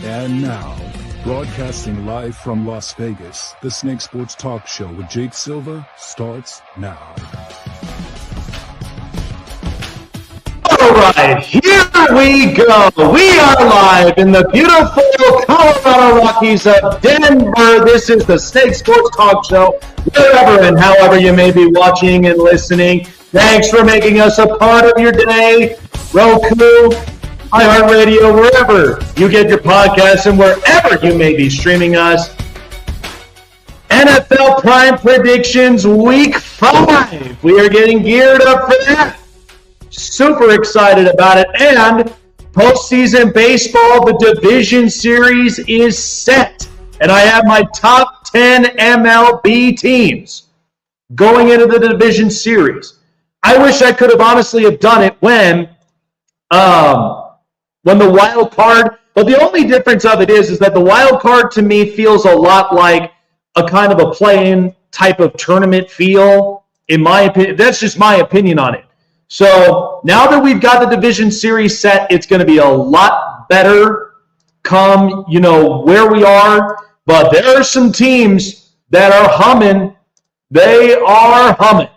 And now, broadcasting live from Las Vegas, the Snake Sports Talk Show with Jake Silva starts now. All right, here we go. We are live in the beautiful Colorado Rockies of Denver. This is the Snake Sports Talk Show, wherever and however you may be watching and listening. Thanks for making us a part of your day. Roku, iHeartRadio, wherever you get your podcasts and wherever you may be streaming us. NFL Prime Predictions Week 5. We are getting geared up for that. Super excited about it. And postseason baseball, the division series is set. And I have my top 10 MLB teams going into the division series. I wish I could have honestly have done it when the wild card, but the only difference of it is that the wild card to me feels a lot like a kind of a play-in type of tournament feel, in my opinion. That's just my opinion on it. So now that we've got the division series set, it's going to be a lot better come, where we are. But there are some teams that are humming. They are humming.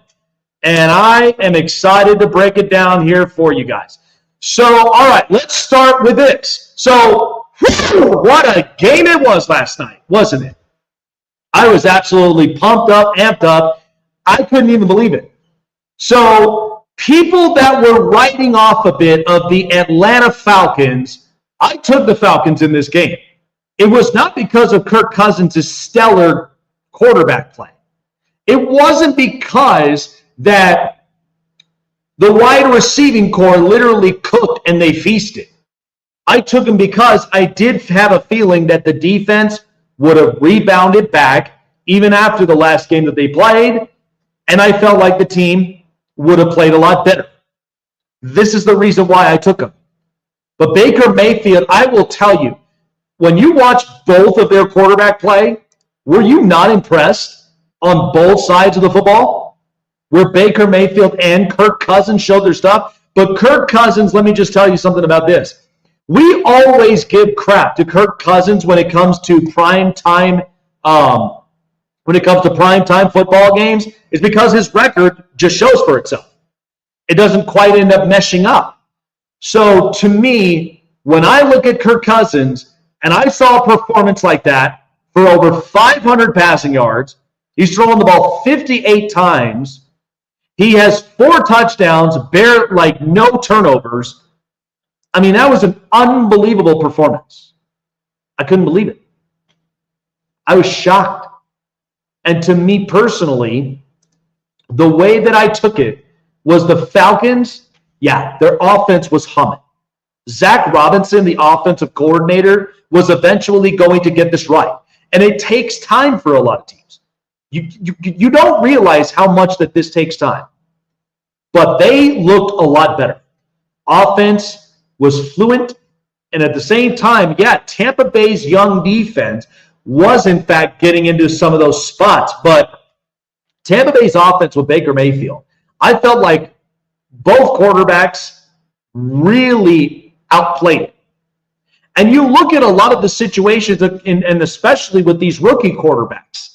And I am excited to break it down here for you guys. So, all right, let's start with this. So, what a game it was last night, wasn't it? I was absolutely pumped up, amped up. I couldn't even believe it. So, people that were writing off a bit of the Atlanta Falcons, I took the Falcons in this game. It was not because of Kirk Cousins' stellar quarterback play. It wasn't because that the wide receiving core literally cooked and they feasted. I took them because I did have a feeling that the defense would have rebounded back even after the last game that they played, and I felt like the team would have played a lot better. This is the reason why I took them. But Baker Mayfield, I will tell you, when you watch both of their quarterback play, were you not impressed on both sides of the football? Where Baker Mayfield and Kirk Cousins showed their stuff. But Kirk Cousins, let me just tell you something about this. We always give crap to Kirk Cousins when it comes to prime time football games, is because his record just shows for itself. It doesn't quite end up meshing up. So to me, when I look at Kirk Cousins and I saw a performance like that for over 500 passing yards, he's thrown the ball 58 times. He has 4 touchdowns, no turnovers. I mean, that was an unbelievable performance. I couldn't believe it. I was shocked. And to me personally, the way that I took it was the Falcons, their offense was humming. Zach Robinson, the offensive coordinator, was eventually going to get this right. And it takes time for a lot of teams. You don't realize how much that this takes time. But they looked a lot better. Offense was fluent. And at the same time, Tampa Bay's young defense was, in fact, getting into some of those spots. But Tampa Bay's offense with Baker Mayfield, I felt like both quarterbacks really outplayed it. And you look at a lot of the situations, and especially with these rookie quarterbacks,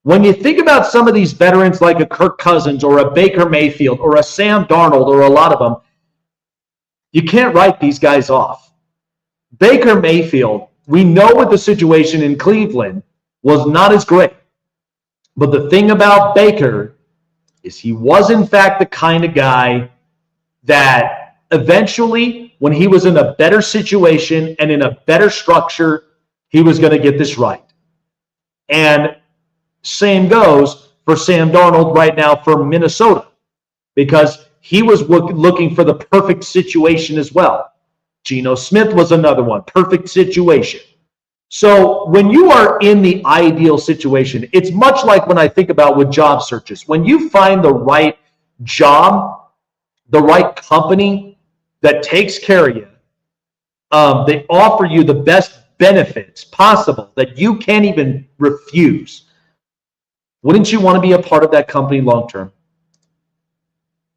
when you think about some of these veterans like a Kirk Cousins or a Baker Mayfield or a Sam Darnold or a lot of them, you can't write these guys off. Baker Mayfield, we know what the situation in Cleveland was not as great. But the thing about Baker is he was, in fact, the kind of guy that eventually, when he was in a better situation and in a better structure, he was going to get this right. And same goes for Sam Darnold right now for Minnesota, because he was looking for the perfect situation as well. Geno Smith was another one, perfect situation. So when you are in the ideal situation, it's much like when I think about with job searches. When you find the right job, the right company that takes care of you, they offer you the best benefits possible that you can't even refuse. Wouldn't you want to be a part of that company long term?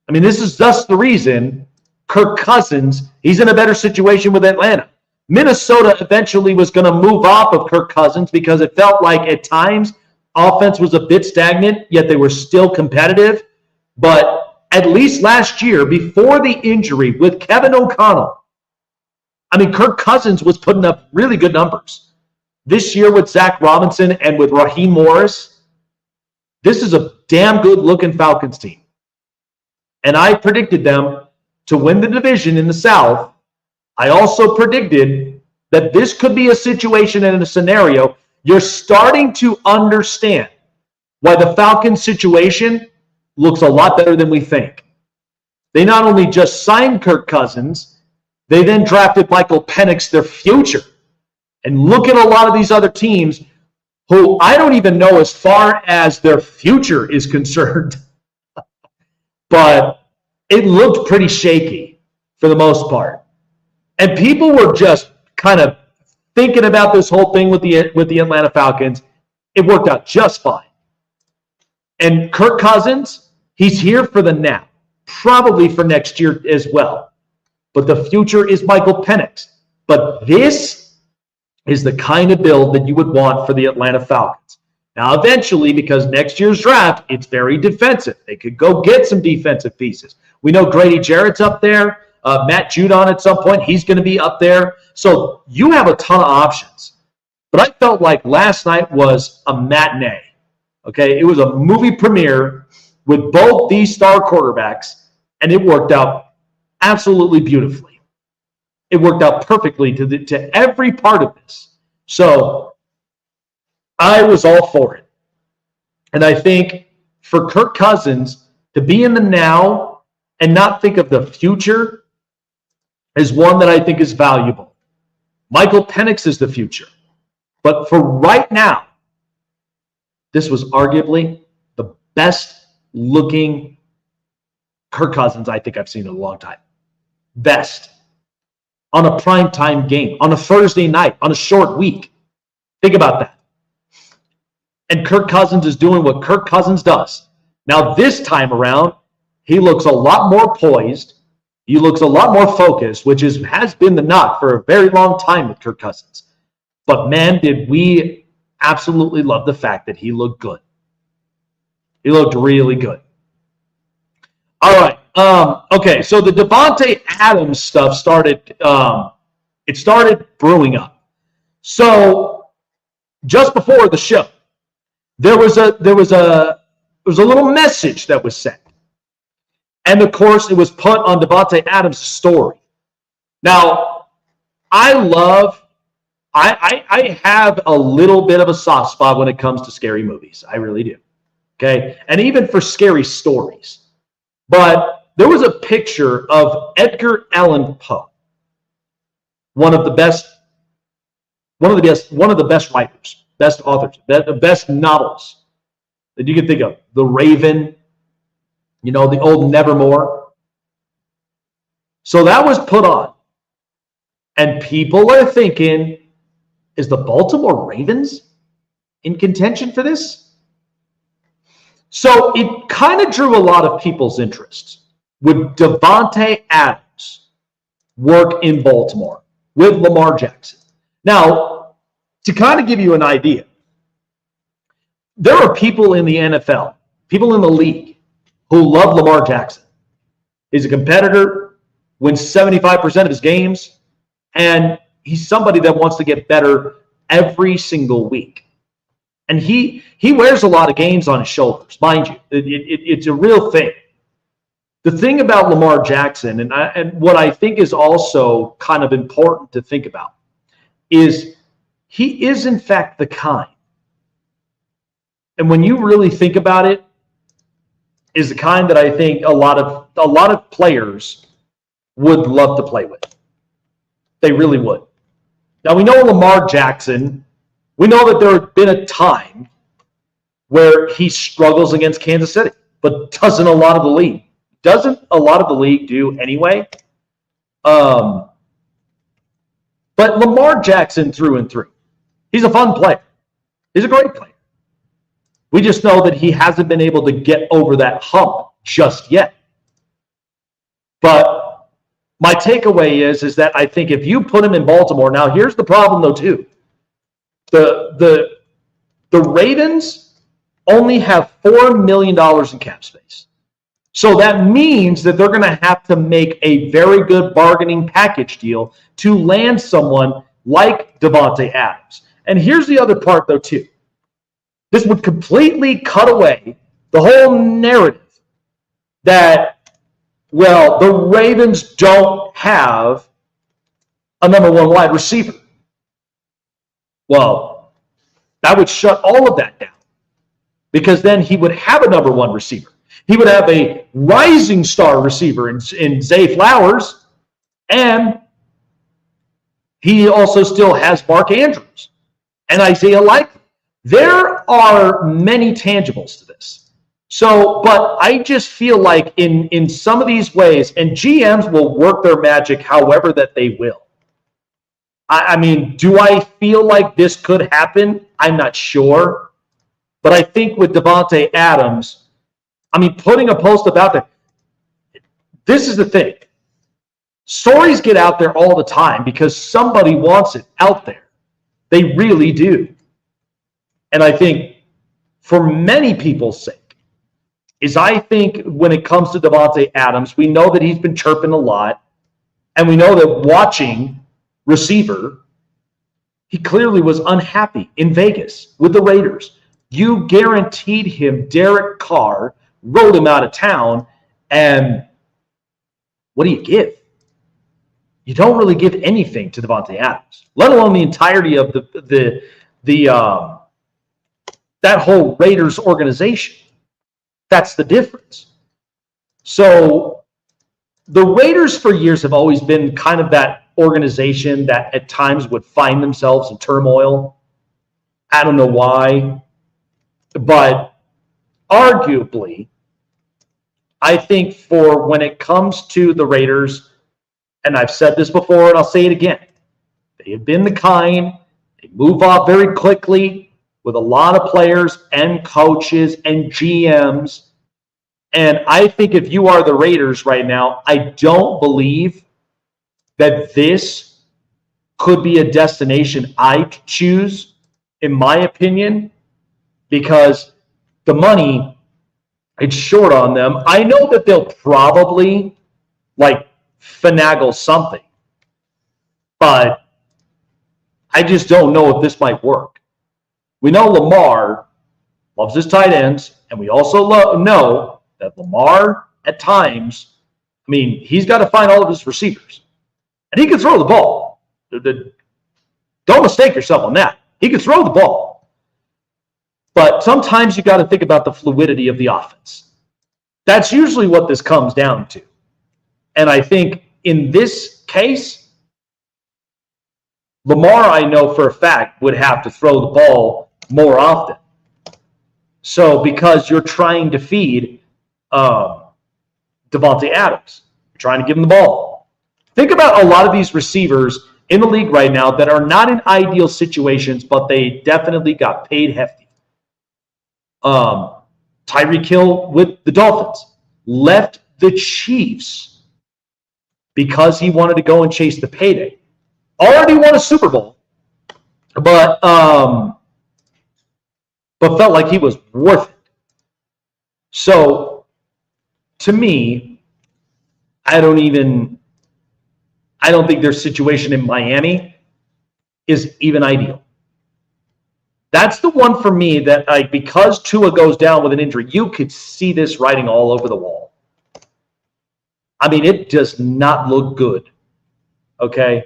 This is just the reason Kirk Cousins, he's in a better situation with Atlanta. Minnesota eventually was going to move off of Kirk Cousins because it felt like at times offense was a bit stagnant, yet they were still competitive. But at least last year, before the injury with Kevin O'Connell, I mean, Kirk Cousins was putting up really good numbers. This year with Zach Robinson and with Raheem Morris, this is a damn good-looking Falcons team. And I predicted them to win the division in the South. I also predicted that this could be a situation and a scenario. You're starting to understand why the Falcons situation looks a lot better than we think. They not only just signed Kirk Cousins, they then drafted Michael Penix, their future. And look at a lot of these other teams who I don't even know as far as their future is concerned. But it looked pretty shaky for the most part. And people were just kind of thinking about this whole thing with the Atlanta Falcons. It worked out just fine. And Kirk Cousins, he's here for the now, probably for next year as well. But the future is Michael Penix. But this is the kind of build that you would want for the Atlanta Falcons. Now, eventually, because next year's draft, it's very defensive. They could go get some defensive pieces. We know Grady Jarrett's up there. Matt Judon at some point, he's going to be up there. So you have a ton of options. But I felt like last night was a matinee. Okay, it was a movie premiere with both these star quarterbacks, and it worked out absolutely beautifully. It worked out perfectly to every part of this. So I was all for it. And I think for Kirk Cousins to be in the now and not think of the future is one that I think is valuable. Michael Penix is the future. But for right now, this was arguably the best looking Kirk Cousins I think I've seen in a long time. Best. On a primetime game, on a Thursday night, on a short week. Think about that. And Kirk Cousins is doing what Kirk Cousins does. Now, this time around, he looks a lot more poised. He looks a lot more focused, which has been the knock for a very long time with Kirk Cousins. But man, did we absolutely love the fact that he looked good. He looked really good. All right. Okay, so the Davante Adams stuff started brewing up. So just before the show, there was a little message that was sent. And of course, it was put on Davante Adams' story. Now, I have a little bit of a soft spot when it comes to scary movies. I really do. Okay? And even for scary stories. But there was a picture of Edgar Allan Poe, one of the best writers, best authors, the best novels that you can think of. The Raven, the old Nevermore. So that was put on. And people are thinking, is the Baltimore Ravens in contention for this? So it kind of drew a lot of people's interests. Would Davante Adams work in Baltimore with Lamar Jackson? Now, to kind of give you an idea, there are people in the NFL, people in the league, who love Lamar Jackson. He's a competitor, wins 75% of his games, and he's somebody that wants to get better every single week. And he wears a lot of games on his shoulders, mind you. It's a real thing. The thing about Lamar Jackson, and what I think is also kind of important to think about, is he is in fact the kind. And when you really think about it, is the kind that I think a lot of players would love to play with. They really would. Now, we know Lamar Jackson. We know that there had been a time where he struggles against Kansas City, but doesn't a lot of the league. Doesn't a lot of the league do anyway? But Lamar Jackson through and through. He's a fun player. He's a great player. We just know that he hasn't been able to get over that hump just yet. But my takeaway is that I think if you put him in Baltimore, now here's the problem though too. The Ravens only have $4 million in cap space. So that means that they're going to have to make a very good bargaining package deal to land someone like Davante Adams. And here's the other part, though, too. This would completely cut away the whole narrative that, well, the Ravens don't have a number one wide receiver. Well, that would shut all of that down because then he would have a number one receiver. He would have a rising star receiver in Zay Flowers, and he also still has Mark Andrews and Isaiah Likely. There are many tangibles to this. So, but I just feel like in some of these ways, and GMs will work their magic however that they will. I mean, do I feel like this could happen? I'm not sure. But I think with Davante Adams, I mean, putting a post about that, this is the thing. Stories get out there all the time because somebody wants it out there. They really do. And I think for many people's sake, is I think when it comes to Davante Adams, we know that he's been chirping a lot. And we know that watching receiver, he clearly was unhappy in Vegas with the Raiders. You guaranteed him Derek Carr, rode him out of town, and what do you give? You don't really give anything to Davante Adams, let alone the entirety of that whole Raiders organization. That's the difference. So the Raiders for years have always been kind of that organization that at times would find themselves in turmoil. I don't know why, but arguably, I think for when it comes to the Raiders, and I've said this before and I'll say it again, they have been the kind, they move off very quickly with a lot of players and coaches and GMs. And I think if you are the Raiders right now, I don't believe that this could be a destination I'd choose, in my opinion, because the money, it's short on them. I know that they'll probably finagle something, but I just don't know if this might work. We know Lamar loves his tight ends, and we also know that Lamar at times, I mean, he's got to find all of his receivers, and he can throw the ball. Don't mistake yourself on that. He can throw the ball. But sometimes you got to think about the fluidity of the offense. That's usually what this comes down to. And I think in this case, Lamar, I know for a fact, would have to throw the ball more often. So because you're trying to feed Davante Adams, you're trying to give him the ball. Think about a lot of these receivers in the league right now that are not in ideal situations, but they definitely got paid hefty. Tyreek Hill with the Dolphins left the Chiefs because he wanted to go and chase the payday. Already won a Super Bowl, but felt like he was worth it. So, to me, I don't think their situation in Miami is even ideal. That's the one for me that, because Tua goes down with an injury, you could see this writing all over the wall. I mean, it does not look good. Okay?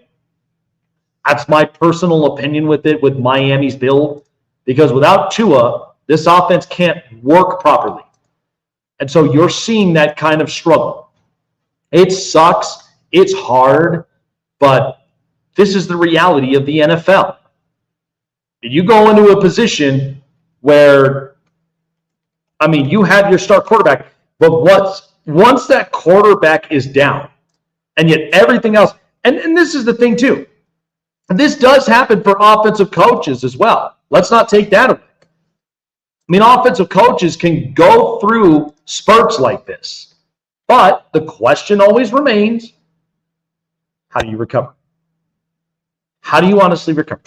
That's my personal opinion with it, with Miami's build, because without Tua, this offense can't work properly. And so you're seeing that kind of struggle. It sucks. It's hard, but this is the reality of the NFL. You go into a position where, I mean, you have your star quarterback, but once that quarterback is down, and yet everything else, and this is the thing too, this does happen for offensive coaches as well. Let's not take that away. I mean, offensive coaches can go through spurts like this, but the question always remains, How do you recover? How do you honestly recover?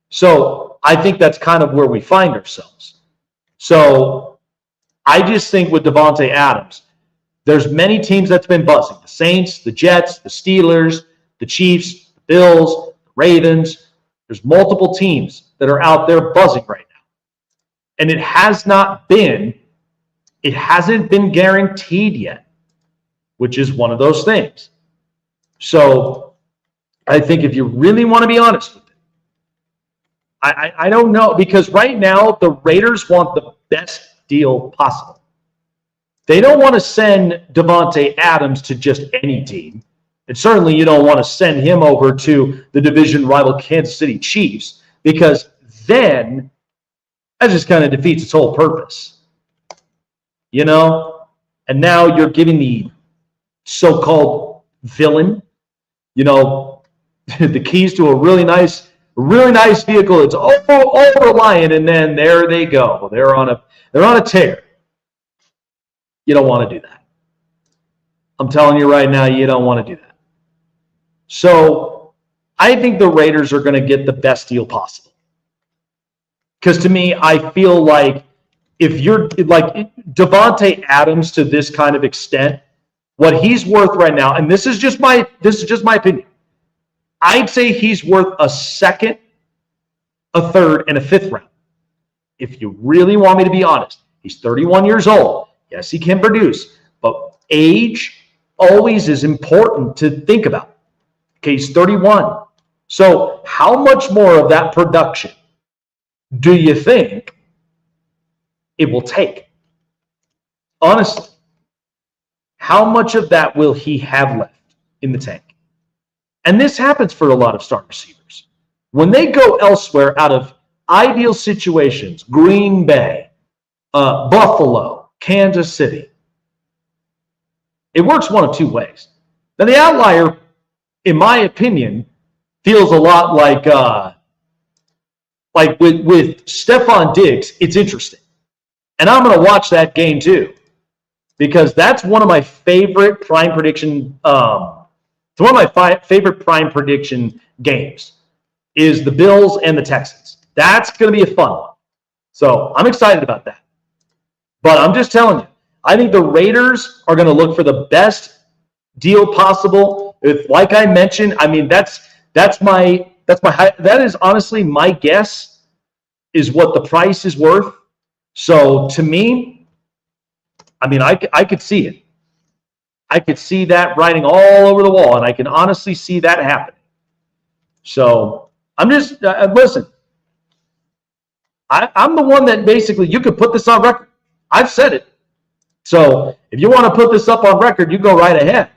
So I think that's kind of where we find ourselves. So I just think with Davante Adams, there's many teams that's been buzzing. The Saints, the Jets, the Steelers, the Chiefs, the Bills, the Ravens. There's multiple teams that are out there buzzing right now. And it hasn't been guaranteed yet, which is one of those things. So I think if you really want to be honest with it, I don't know, because right now the Raiders want the best deal possible. They don't want to send Davante Adams to just any team. And certainly you don't want to send him over to the division rival Kansas City Chiefs, because then that just kind of defeats its whole purpose. You know? And now you're giving the so-called villain, the keys to a really nice vehicle. It's over reliant, and then there they go. They're on a tear. You don't want to do that. I'm telling you right now, you don't want to do that. So I think the Raiders are going to get the best deal possible. Because to me, I feel like if you're like Davante Adams to this kind of extent, what he's worth right now, and this is just my opinion, I'd say he's worth a second, a third, and a fifth round. If you really want me to be honest, he's 31 years old. Yes, he can produce, but age always is important to think about. Okay, he's 31. So how much more of that production do you think it will take? Honestly, how much of that will he have left in the tank? And this happens for a lot of star receivers. When they go elsewhere out of ideal situations, Green Bay, Buffalo, Kansas City, it works one of two ways. Now, the outlier, in my opinion, feels a lot like with Stephon Diggs. It's interesting. And I'm going to watch that game too, because that's one of my favorite prime prediction it's one of my favorite prime prediction games is the Bills and the Texans. That's going to be a fun one. So I'm excited about that. But I'm just telling you, I think the Raiders are going to look for the best deal possible. Like I mentioned, I mean, that is honestly my guess is what the price is worth. So to me, I mean, I could see it. I could see that writing all over the wall, and I can honestly see that happening. So I'm just, listen, I'm the one that basically, you could put this on record. I've said it. So if you want to put this up on record, you go right ahead.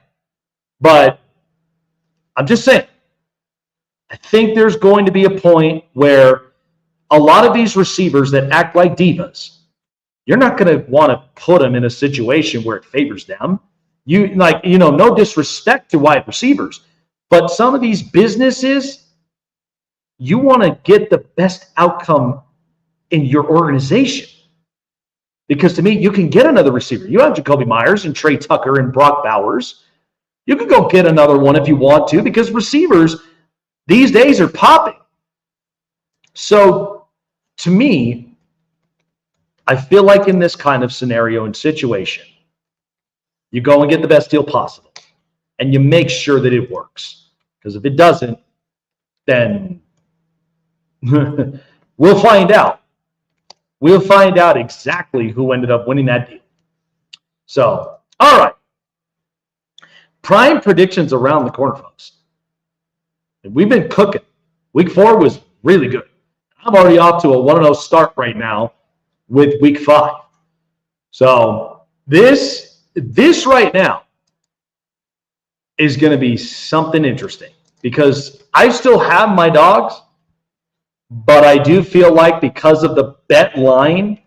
But I'm just saying, I think there's going to be a point where a lot of these receivers that act like divas, you're not going to want to put them in a situation where it favors them. No disrespect to wide receivers, but some of these businesses, you want to get the best outcome in your organization. Because to me, you can get another receiver. You have Jacoby Myers and Trey Tucker and Brock Bowers. You can go get another one if you want to, because receivers these days are popping. So to me, I feel like in this kind of scenario and situation, you go and get the best deal possible, and you make sure that it works. Because if it doesn't, then we'll find out. We'll find out exactly who ended up winning that deal. So, all right. Prime predictions around the corner, folks. We've been cooking. Week 4 was really good. I'm already off to a 1-0 start right now with week 5. So this right now is going to be something interesting, because I still have my dogs, but I do feel like because of the bet line,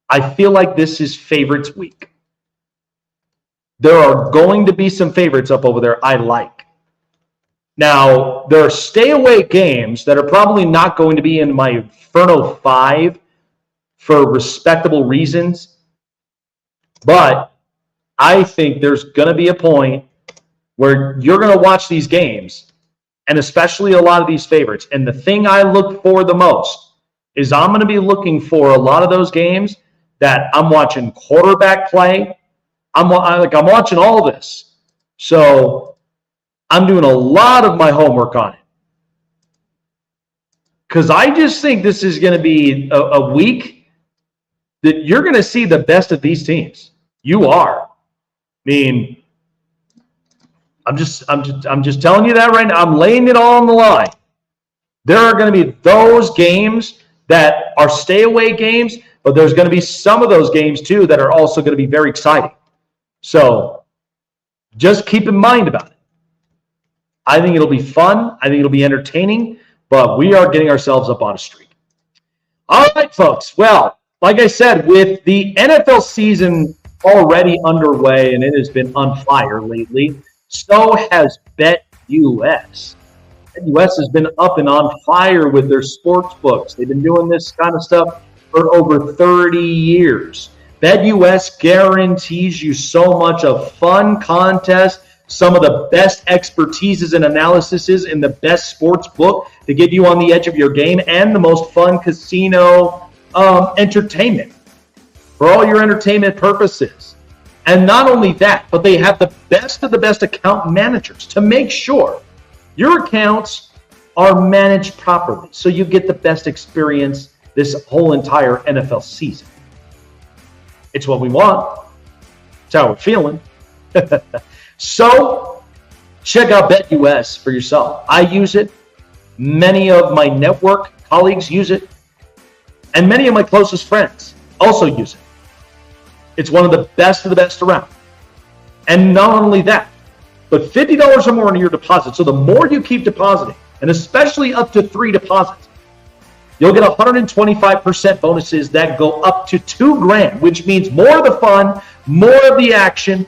I feel like this is favorites week. There are going to be some favorites up over there I like. Now, there are stay away games that are probably not going to be in my Inferno 5 for respectable reasons. But I think there's going to be a point where you're going to watch these games, and especially a lot of these favorites. And the thing I look for the most is I'm going to be looking for a lot of those games that I'm watching quarterback play. I'm watching all this. So I'm doing a lot of my homework on it. Because I just think this is going to be a week that you're going to see the best of these teams. You are. I mean, I'm just telling you that right now. I'm laying it all on the line. There are going to be those games that are stay away games, but there's going to be some of those games too that are also going to be very exciting. So just keep in mind about it. I think it'll be fun. I think it'll be entertaining, but we are getting ourselves up on a streak. All right, folks. Well, like I said, with the NFL season already underway, and it has been on fire lately, so has BetUS. BetUS has been up and on fire with their sports books. They've been doing this kind of stuff for over 30 years. BetUS guarantees you so much of fun contests, some of the best expertises and analyses in the best sports book to get you on the edge of your game, and the most fun casino entertainment for all your entertainment purposes. And not only that, but they have the best of the best account managers to make sure your accounts are managed properly so you get the best experience this whole entire NFL season. It's what we want. It's how we're feeling. So check out BetUS for yourself. I use it. Many of my network colleagues use it. And many of my closest friends also use it. It's one of the best around. And not only that, but $50 or more in your deposit. So the more you keep depositing, and especially up to 3 deposits, you'll get 125% bonuses that go up to $2,000, which means more of the fun, more of the action,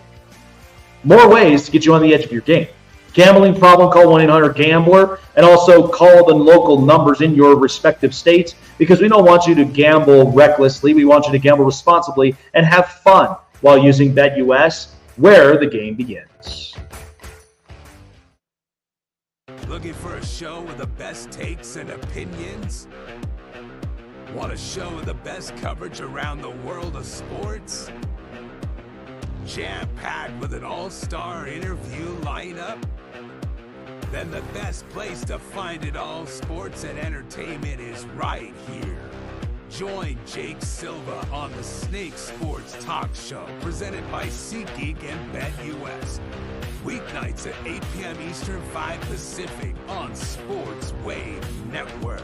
more ways to get you on the edge of your game. Gambling problem, call 1-800-GAMBLER, and also call the local numbers in your respective states, because we don't want you to gamble recklessly. We want you to gamble responsibly and have fun while using BetUS, where the game begins. Looking for a show with the best takes and opinions? Want a show with the best coverage around the world of sports? Jam-packed with an all-star interview lineup? Then the best place to find it all, sports and entertainment, is right here. Join Jake Silva on the Snake Sports Talk Show, presented by SeatGeek and BetUS. Weeknights at 8 p.m. Eastern, 5 Pacific on Sports Wave Network.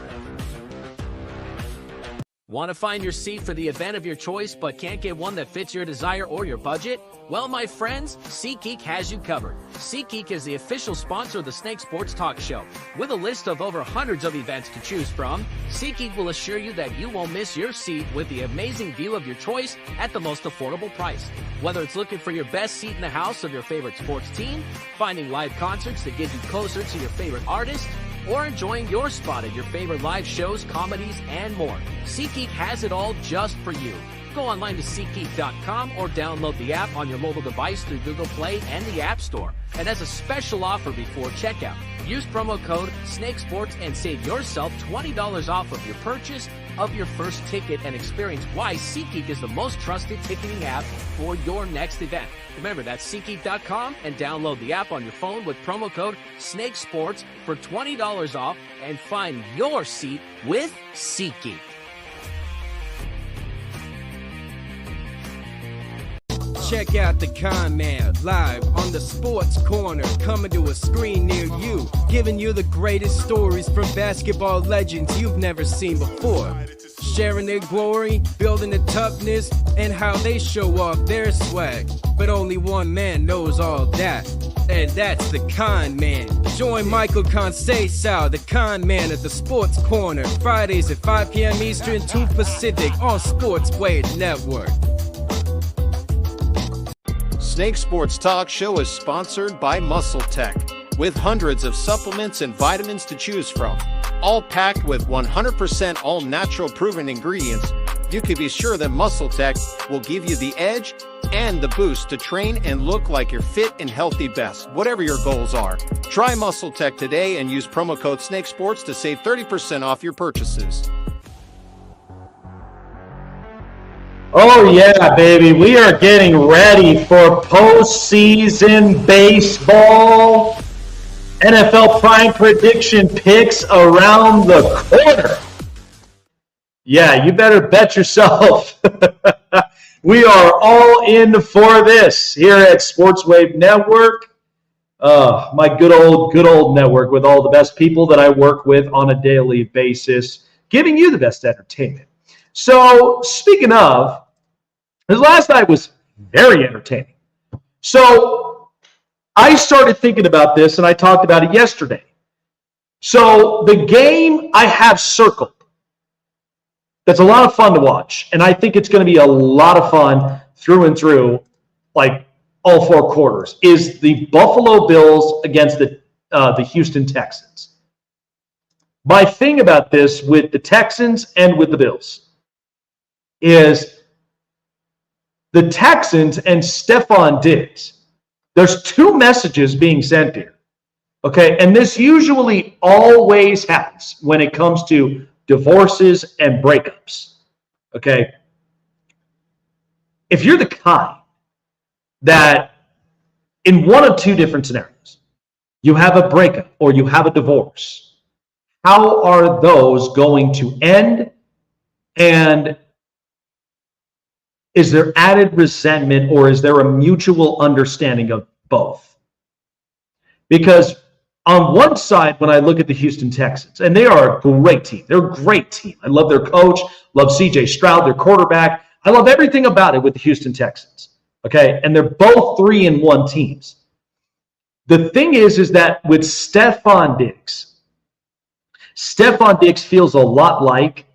Want to find your seat for the event of your choice but can't get one that fits your desire or your budget? Well, my friends, SeatGeek has you covered. SeatGeek is the official sponsor of the Snake Sports Talk Show. With a list of over hundreds of events to choose from, SeatGeek will assure you that you won't miss your seat with the amazing view of your choice at the most affordable price. Whether it's looking for your best seat in the house of your favorite sports team, finding live concerts that get you closer to your favorite artist, or enjoying your spot at your favorite live shows, comedies, and more, SeatGeek has it all just for you. Go online to SeatGeek.com or download the app on your mobile device through Google Play and the App Store. And as a special offer before checkout, use promo code SNAKESPORTS and save yourself $20 off of your purchase of your first ticket, and experience why SeatGeek is the most trusted ticketing app for your next event. Remember, that's SeatGeek.com, and download the app on your phone with promo code SNAKESPORTS for $20 off and find your seat with SeatGeek. Check out the Con Man live on the Sports Corner, coming to a screen near you, giving you the greatest stories from basketball legends you've never seen before. Sharing their glory, building the toughness, and how they show off their swag. But only one man knows all that, and that's the Con Man. Join Michael Conceição, the Con Man, at the Sports Corner, Fridays at 5 p.m. Eastern, 2 Pacific on Sports Wave Network. Snake Sports Talk Show is sponsored by Muscle Tech, with hundreds of supplements and vitamins to choose from, all packed with 100% all-natural proven ingredients. You can be sure that Muscle Tech will give you the edge and the boost to train and look like your fit and healthy best, whatever your goals are. Try Muscle Tech today and use promo code SNAKESPORTS to save 30% off your purchases. Oh, yeah, baby. We are getting ready for postseason baseball. NFL Prime Prediction picks around the corner. Yeah, you better bet yourself. We are all in for this here at Sports Wave Network. My good old network with all the best people that I work with on a daily basis, giving you the best entertainment. So, speaking of, this last night was very entertaining. So, I started thinking about this, and I talked about it yesterday. So, the game I have circled, that's a lot of fun to watch, and I think it's going to be a lot of fun through and through, like all four quarters, is the Buffalo Bills against the Houston Texans. My thing about this with the Texans and with the Bills is the Texans and Stephon Diggs. There's two messages being sent here, okay? And this usually always happens when it comes to divorces and breakups, okay? If you're the kind that in one of two different scenarios, you have a breakup or you have a divorce, how are those going to end? And is there added resentment or is there a mutual understanding of both? Because on one side, when I look at the Houston Texans, and they are a great team. They're a great team. I love their coach, love C.J. Stroud, their quarterback. I love everything about it with the Houston Texans, okay? And they're both 3-1 teams. The thing is that with Stephon Diggs feels a lot like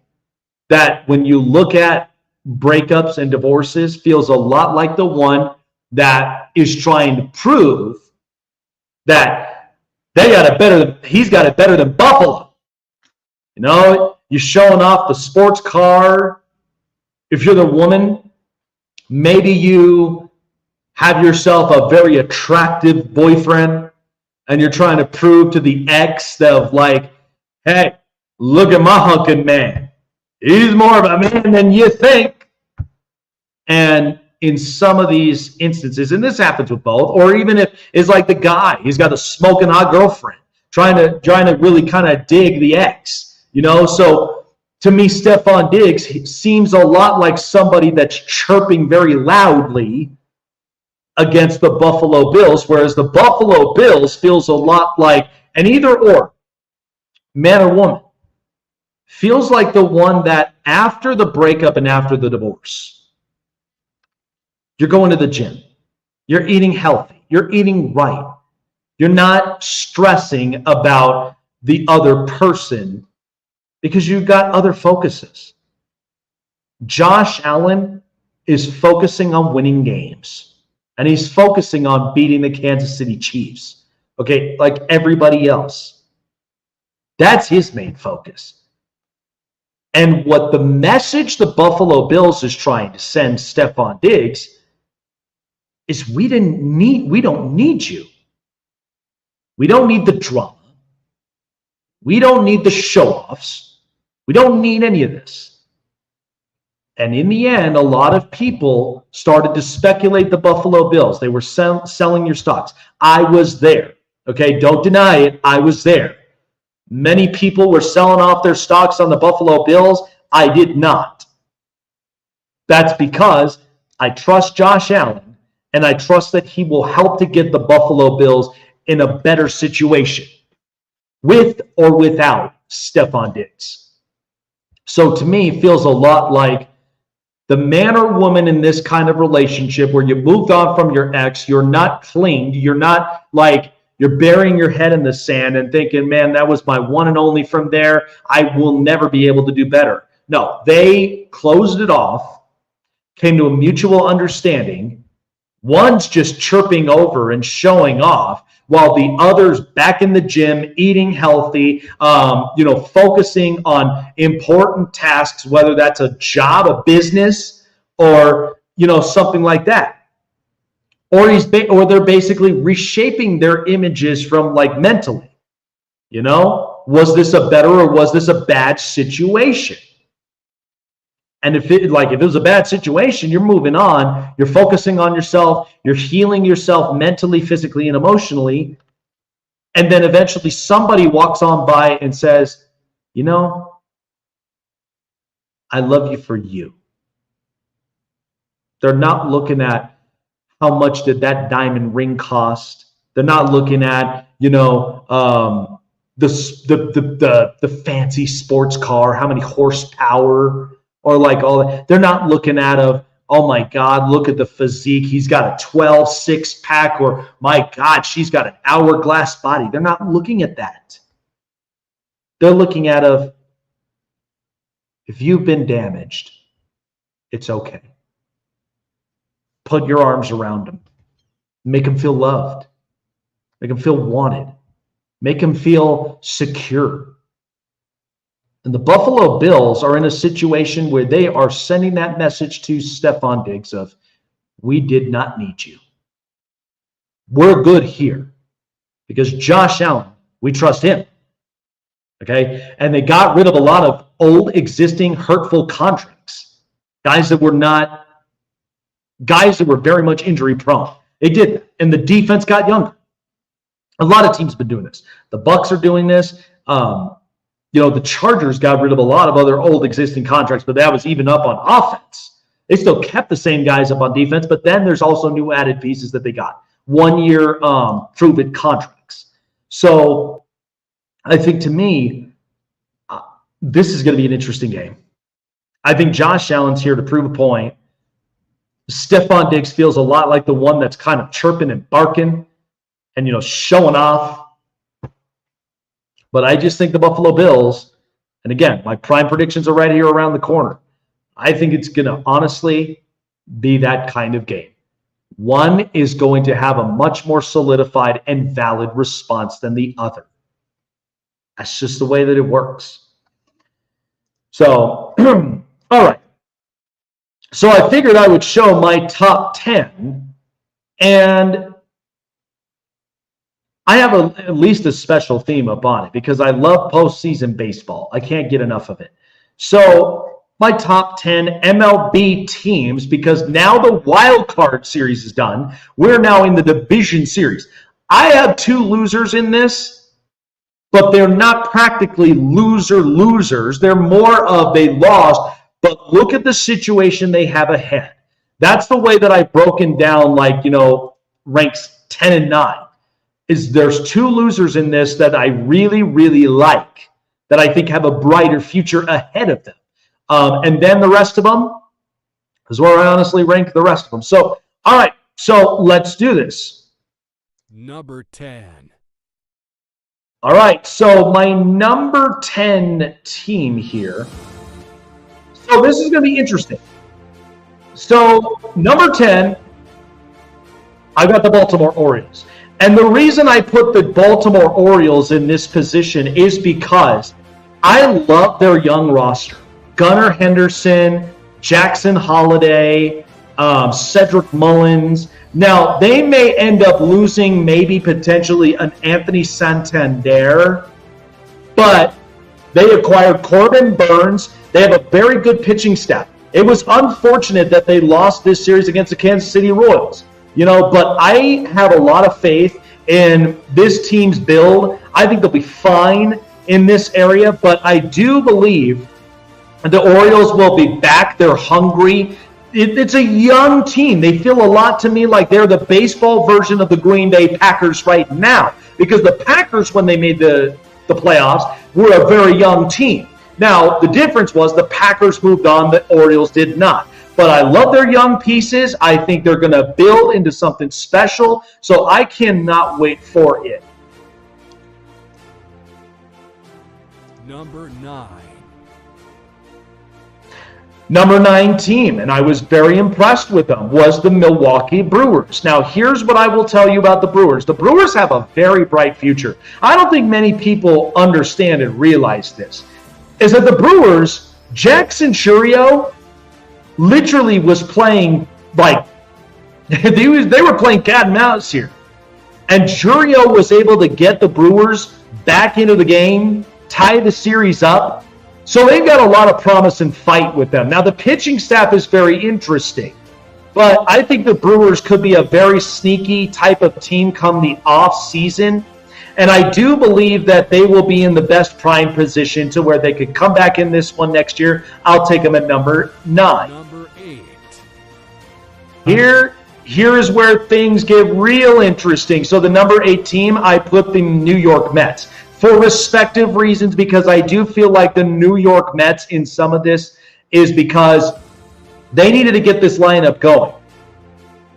that when you look at breakups and divorces, feels a lot like the one that is trying to prove that he's got it better than Buffalo. You know, you're showing off the sports car. If you're the woman, maybe you have yourself a very attractive boyfriend and you're trying to prove to the ex that like, hey, look at my hunkin' man. He's more of a man than you think. And in some of these instances, and this happens with both, or even if it's like the guy, he's got a smoking hot girlfriend, trying to really kind of dig the ex, you know. So to me, Stephon Diggs seems a lot like somebody that's chirping very loudly against the Buffalo Bills, whereas the Buffalo Bills feels a lot like an either or, man or woman, feels like the one that after the breakup and after the divorce, you're going to the gym. You're eating healthy. You're eating right. You're not stressing about the other person because you've got other focuses. Josh Allen is focusing on winning games, and he's focusing on beating the Kansas City Chiefs, okay, like everybody else. That's his main focus. And what the message the Buffalo Bills is trying to send Stephon Diggs is we don't need you. We don't need the drama. We don't need the show-offs. We don't need any of this. And in the end, a lot of people started to speculate the Buffalo Bills. They were selling your stocks. I was there. Okay, don't deny it. I was there. Many people were selling off their stocks on the Buffalo Bills. I did not. That's because I trust Josh Allen, and I trust that he will help to get the Buffalo Bills in a better situation, with or without Stephon Diggs. So to me, it feels a lot like the man or woman in this kind of relationship where you moved on from your ex, you're not clinged, you're not like you're burying your head in the sand and thinking, man, that was my one and only from there. I will never be able to do better. No, they closed it off, came to a mutual understanding. One's just chirping over and showing off, while the other's back in the gym, eating healthy, focusing on important tasks, whether that's a job, a business, or, something like that. or they're basically reshaping their images from like mentally. Was this a better or was this a bad situation? And if it was a bad situation, you're moving on, you're focusing on yourself, you're healing yourself mentally, physically, and emotionally. And then eventually somebody walks on by and says, I love you for you. They're not looking at how much did that diamond ring cost. They're not looking at, the fancy sports car, how many horsepower, or like all that. They're not looking at oh my God, look at the physique. He's got a 12 6-pack, or my God, she's got an hourglass body. They're not looking at that. They're looking at if you've been damaged, it's okay. Put your arms around them. Make them feel loved. Make them feel wanted. Make them feel secure. And the Buffalo Bills are in a situation where they are sending that message to Stephon Diggs of, we did not need you. We're good here. Because Josh Allen, we trust him. Okay? And they got rid of a lot of old, existing, hurtful contracts. Guys that were very much injury prone. They did that. And the defense got younger. A lot of teams have been doing this. The Bucs are doing this. The Chargers got rid of a lot of other old existing contracts, but that was even up on offense. They still kept the same guys up on defense, but then there's also new added pieces that they got. 1-year prove-it contracts. So I think, to me, this is going to be an interesting game. I think Josh Allen's here to prove a point. Stephon Diggs feels a lot like the one that's kind of chirping and barking and, showing off. But I just think the Buffalo Bills, and again, my prime predictions are right here around the corner. I think it's going to honestly be that kind of game. One is going to have a much more solidified and valid response than the other. That's just the way that it works. So, all right. So I figured I would show my top 10, and I have at least a special theme up on it because I love postseason baseball. I can't get enough of it. So my top 10 MLB teams, because now the wild card series is done. We're now in the division series. I have 2 losers in this, but they're not practically losers. They're more of they lost, but look at the situation they have ahead. That's the way that I've broken down, ranks 10 and 9. Is there's 2 losers in this that I really, really like, that I think have a brighter future ahead of them. And then the rest of them is where I honestly rank the rest of them. So, all right, so let's do this. Number 10. All right, so my number 10 team here. So this is going to be interesting. So number 10, I've got the Baltimore Orioles. And the reason I put the Baltimore Orioles in this position is because I love their young roster. Gunnar Henderson, Jackson Holliday, Cedric Mullins. Now, they may end up losing maybe potentially an Anthony Santander, but they acquired Corbin Burns. They have a very good pitching staff. It was unfortunate that they lost this series against the Kansas City Royals. But I have a lot of faith in this team's build. I think they'll be fine in this area, but I do believe the Orioles will be back. They're hungry. It's a young team. They feel a lot to me like they're the baseball version of the Green Bay Packers right now, because the Packers, when they made the playoffs, were a very young team. Now, the difference was the Packers moved on, the Orioles did not. But I love their young pieces. I think they're going to build into something special. So I cannot wait for it. Number 9. Number 9 team, and I was very impressed with them, was the Milwaukee Brewers. Now, here's what I will tell you about the Brewers. The Brewers have a very bright future. I don't think many people understand and realize this. Is that the Brewers, Jackson Chourio, literally was playing like They were playing cat and mouse here. And Jurio was able to get the Brewers back into the game, tie the series up. So they've got a lot of promise and fight with them. Now, the pitching staff is very interesting. But I think the Brewers could be a very sneaky type of team come the off season. And I do believe that they will be in the best prime position to where they could come back in this one next year. I'll take them at number 9. Number 8. Here is where things get real interesting. So the number 8 team, I put the New York Mets. For respective reasons, because I do feel like the New York Mets in some of this is because they needed to get this lineup going.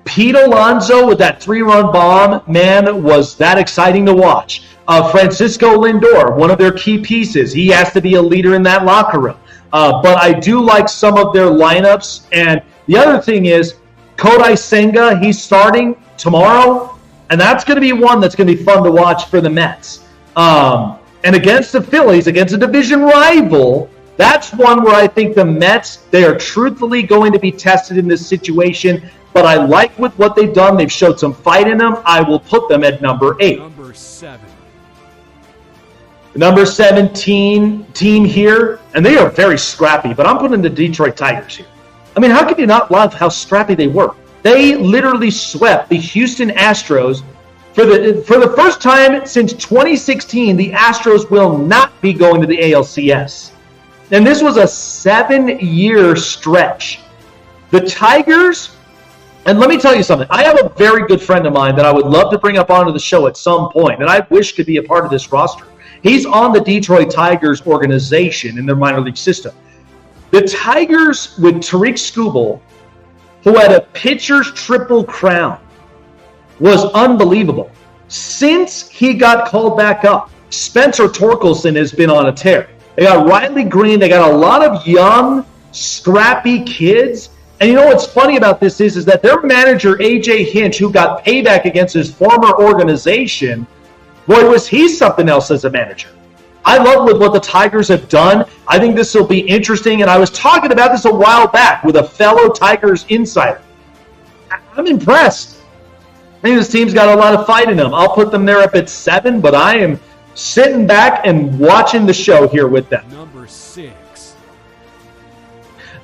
Pete Alonso with that 3-run bomb, man, was that exciting to watch. Francisco Lindor, one of their key pieces. He has to be a leader in that locker room. But I do like some of their lineups. And the other thing is, Kodai Senga, he's starting tomorrow. And that's going to be one that's going to be fun to watch for the Mets. And against the Phillies, against a division rival, that's one where I think the Mets, they are truthfully going to be tested in this situation. But I like with what they've done. They've showed some fight in them. I will put them at number 8. Number 7. The number 17 team here, and they are very scrappy, but I'm putting the Detroit Tigers here. I mean, how can you not love how scrappy they were? They literally swept the Houston Astros. For the first time since 2016, the Astros will not be going to the ALCS. And this was a 7-year stretch. The Tigers, and let me tell you something. I have a very good friend of mine that I would love to bring up onto the show at some point, and I wish could be a part of this roster. He's on the Detroit Tigers organization in their minor league system. The Tigers with Tariq Skubal, who had a pitcher's triple crown, was unbelievable. Since he got called back up, Spencer Torkelson has been on a tear. They got Riley Green. They got a lot of young, scrappy kids. And you know what's funny about this is that their manager, A.J. Hinch, who got payback against his former organization, boy, was he something else as a manager. I love with what the Tigers have done. I think this will be interesting. And I was talking about this a while back with a fellow Tigers insider. I'm impressed. I think this team's got a lot of fight in them. I'll put them there up at 7, but I am sitting back and watching the show here with them. Number 6.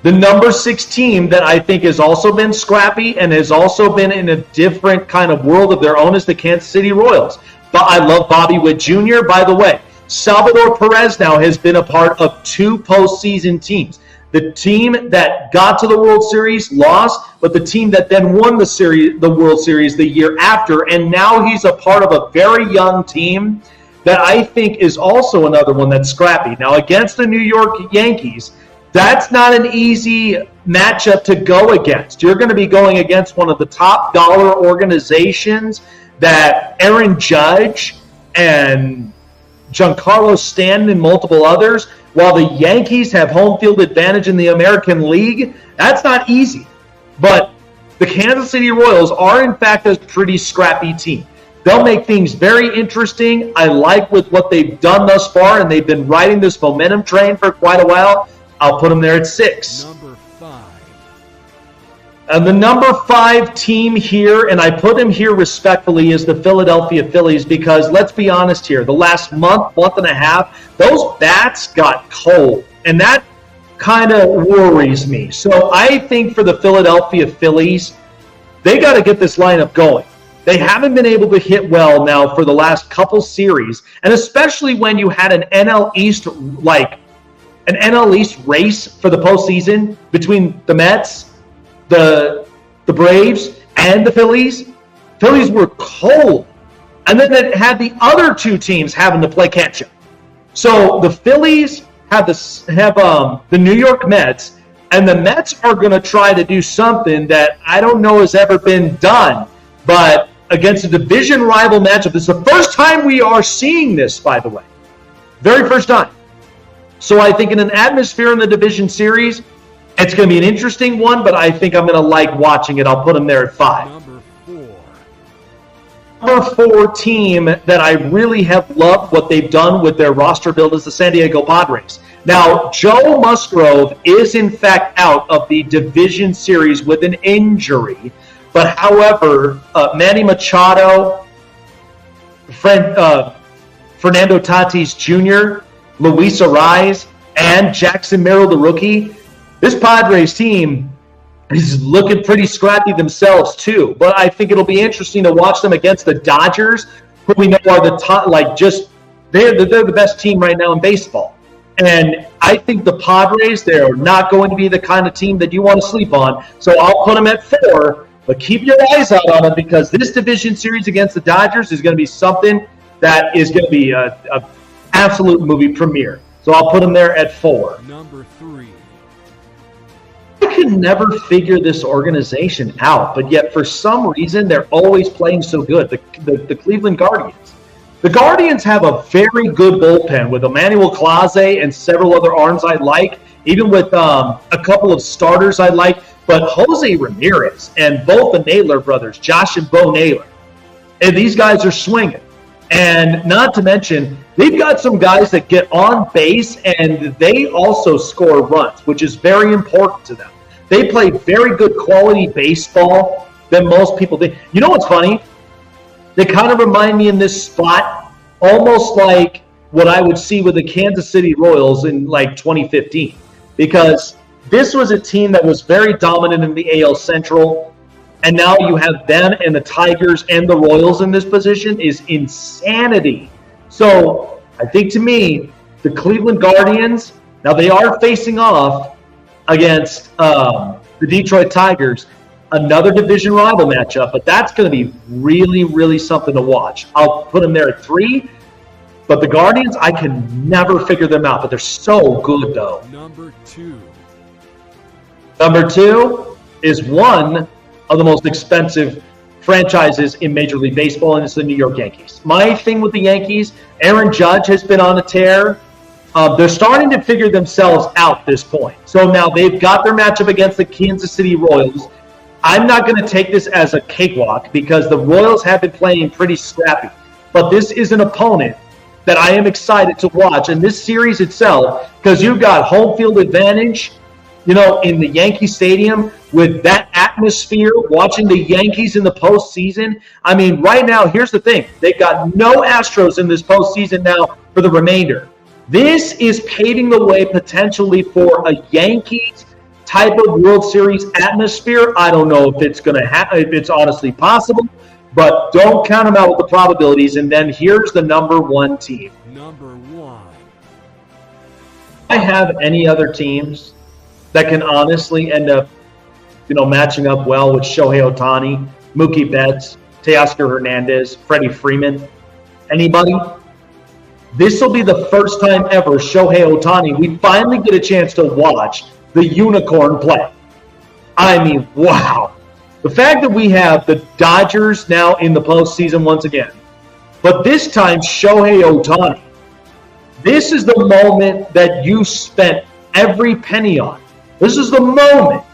The number 6 team that I think has also been scrappy and has also been in a different kind of world of their own is the Kansas City Royals. But I love Bobby Witt Jr. By the way, Salvador Perez now has been a part of 2 postseason teams. The team that got to the World Series lost, but the team that then won the World Series the year after, and now he's a part of a very young team that I think is also another one that's scrappy. Now, against the New York Yankees, that's not an easy matchup to go against. You're going to be going against one of the top dollar organizations that Aaron Judge and Giancarlo Stanton and multiple others, while the Yankees have home field advantage in the American League. That's not easy. But the Kansas City Royals are, in fact, a pretty scrappy team. They'll make things very interesting. I like with what they've done thus far, and they've been riding this momentum train for quite a while. I'll put them there at 6. Number 5. And the number 5 team here, and I put him here respectfully, is the Philadelphia Phillies because, let's be honest here, the last month and a half, those bats got cold. And that kind of worries me. So I think for the Philadelphia Phillies, they got to get this lineup going. They haven't been able to hit well now for the last couple series, and especially when you had an NL East race for the postseason between the Mets, the Braves, and the Phillies. Phillies were cold. And then it had the other 2 teams having to play catch-up. So the Phillies have the New York Mets, and the Mets are going to try to do something that I don't know has ever been done. But against a division rival matchup, this is the first time we are seeing this, by the way. Very first time. So I think in an atmosphere in the division series, it's going to be an interesting one, but I think I'm going to like watching it. I'll put them there at 5. Number 4. Number 4 team that I really have loved what they've done with their roster build is the San Diego Padres. Now, Joe Musgrove is in fact out of the division series with an injury, But however, Manny Machado, Fernando Tatis Jr., Luis Ariz, and Jackson Merrill, the rookie, this Padres team is looking pretty scrappy themselves too. But I think it'll be interesting to watch them against the Dodgers, who we know are the top, they're the best team right now in baseball. And I think the Padres, they're not going to be the kind of team that you want to sleep on. So I'll put them at 4, but keep your eyes out on them, because this division series against the Dodgers is going to be something that is going to be an absolute movie premiere. So I'll put them there at 4. Number 3. I can never figure this organization out, but yet for some reason they're always playing so good. The Cleveland Guardians. The Guardians have a very good bullpen with Emmanuel Clase and several other arms I like, even with a couple of starters I like. But Jose Ramirez and both the Naylor brothers, Josh and Bo Naylor, and these guys are swinging. And not to mention, they've got some guys that get on base and they also score runs, which is very important to them. They play very good quality baseball than most people do. You know what's funny? They kind of remind me in this spot almost like what I would see with the Kansas City Royals in like 2015, because this was a team that was very dominant in the AL Central, and now you have them and the Tigers and the Royals in this position is insanity. So I think, to me, the Cleveland Guardians, now they are facing off against the Detroit Tigers, another division rival matchup, but that's going to be really, really something to watch. I'll put them there at 3, but the Guardians, I can never figure them out, but they're so good, though. Number 2. Number 2 is one of the most expensive franchises in Major League Baseball, and it's the New York Yankees. My thing with the Yankees, Aaron Judge has been on a tear. They're starting to figure themselves out at this point. So now they've got their matchup against the Kansas City Royals. I'm not going to take this as a cakewalk because the Royals have been playing pretty scrappy. But this is an opponent that I am excited to watch. And this series itself, because you've got home field advantage, in the Yankee Stadium with that atmosphere, watching the Yankees in the postseason. I mean, right now, here's the thing. They've got no Astros in this postseason now for the remainder. This is paving the way potentially for a Yankees type of World Series atmosphere. I don't know if it's going to happen, if it's honestly possible, but don't count them out with the probabilities. And then here's the number 1 team. Number 1. I have any other teams that can honestly end up, matching up well with Shohei Ohtani, Mookie Betts, Teoscar Hernandez, Freddie Freeman. Anybody? This will be the first time ever Shohei Ohtani, we finally get a chance to watch the unicorn play. I mean, wow. The fact that we have the Dodgers now in the postseason once again, but this time Shohei Ohtani. This is the moment that you spent every penny on. This is the moment.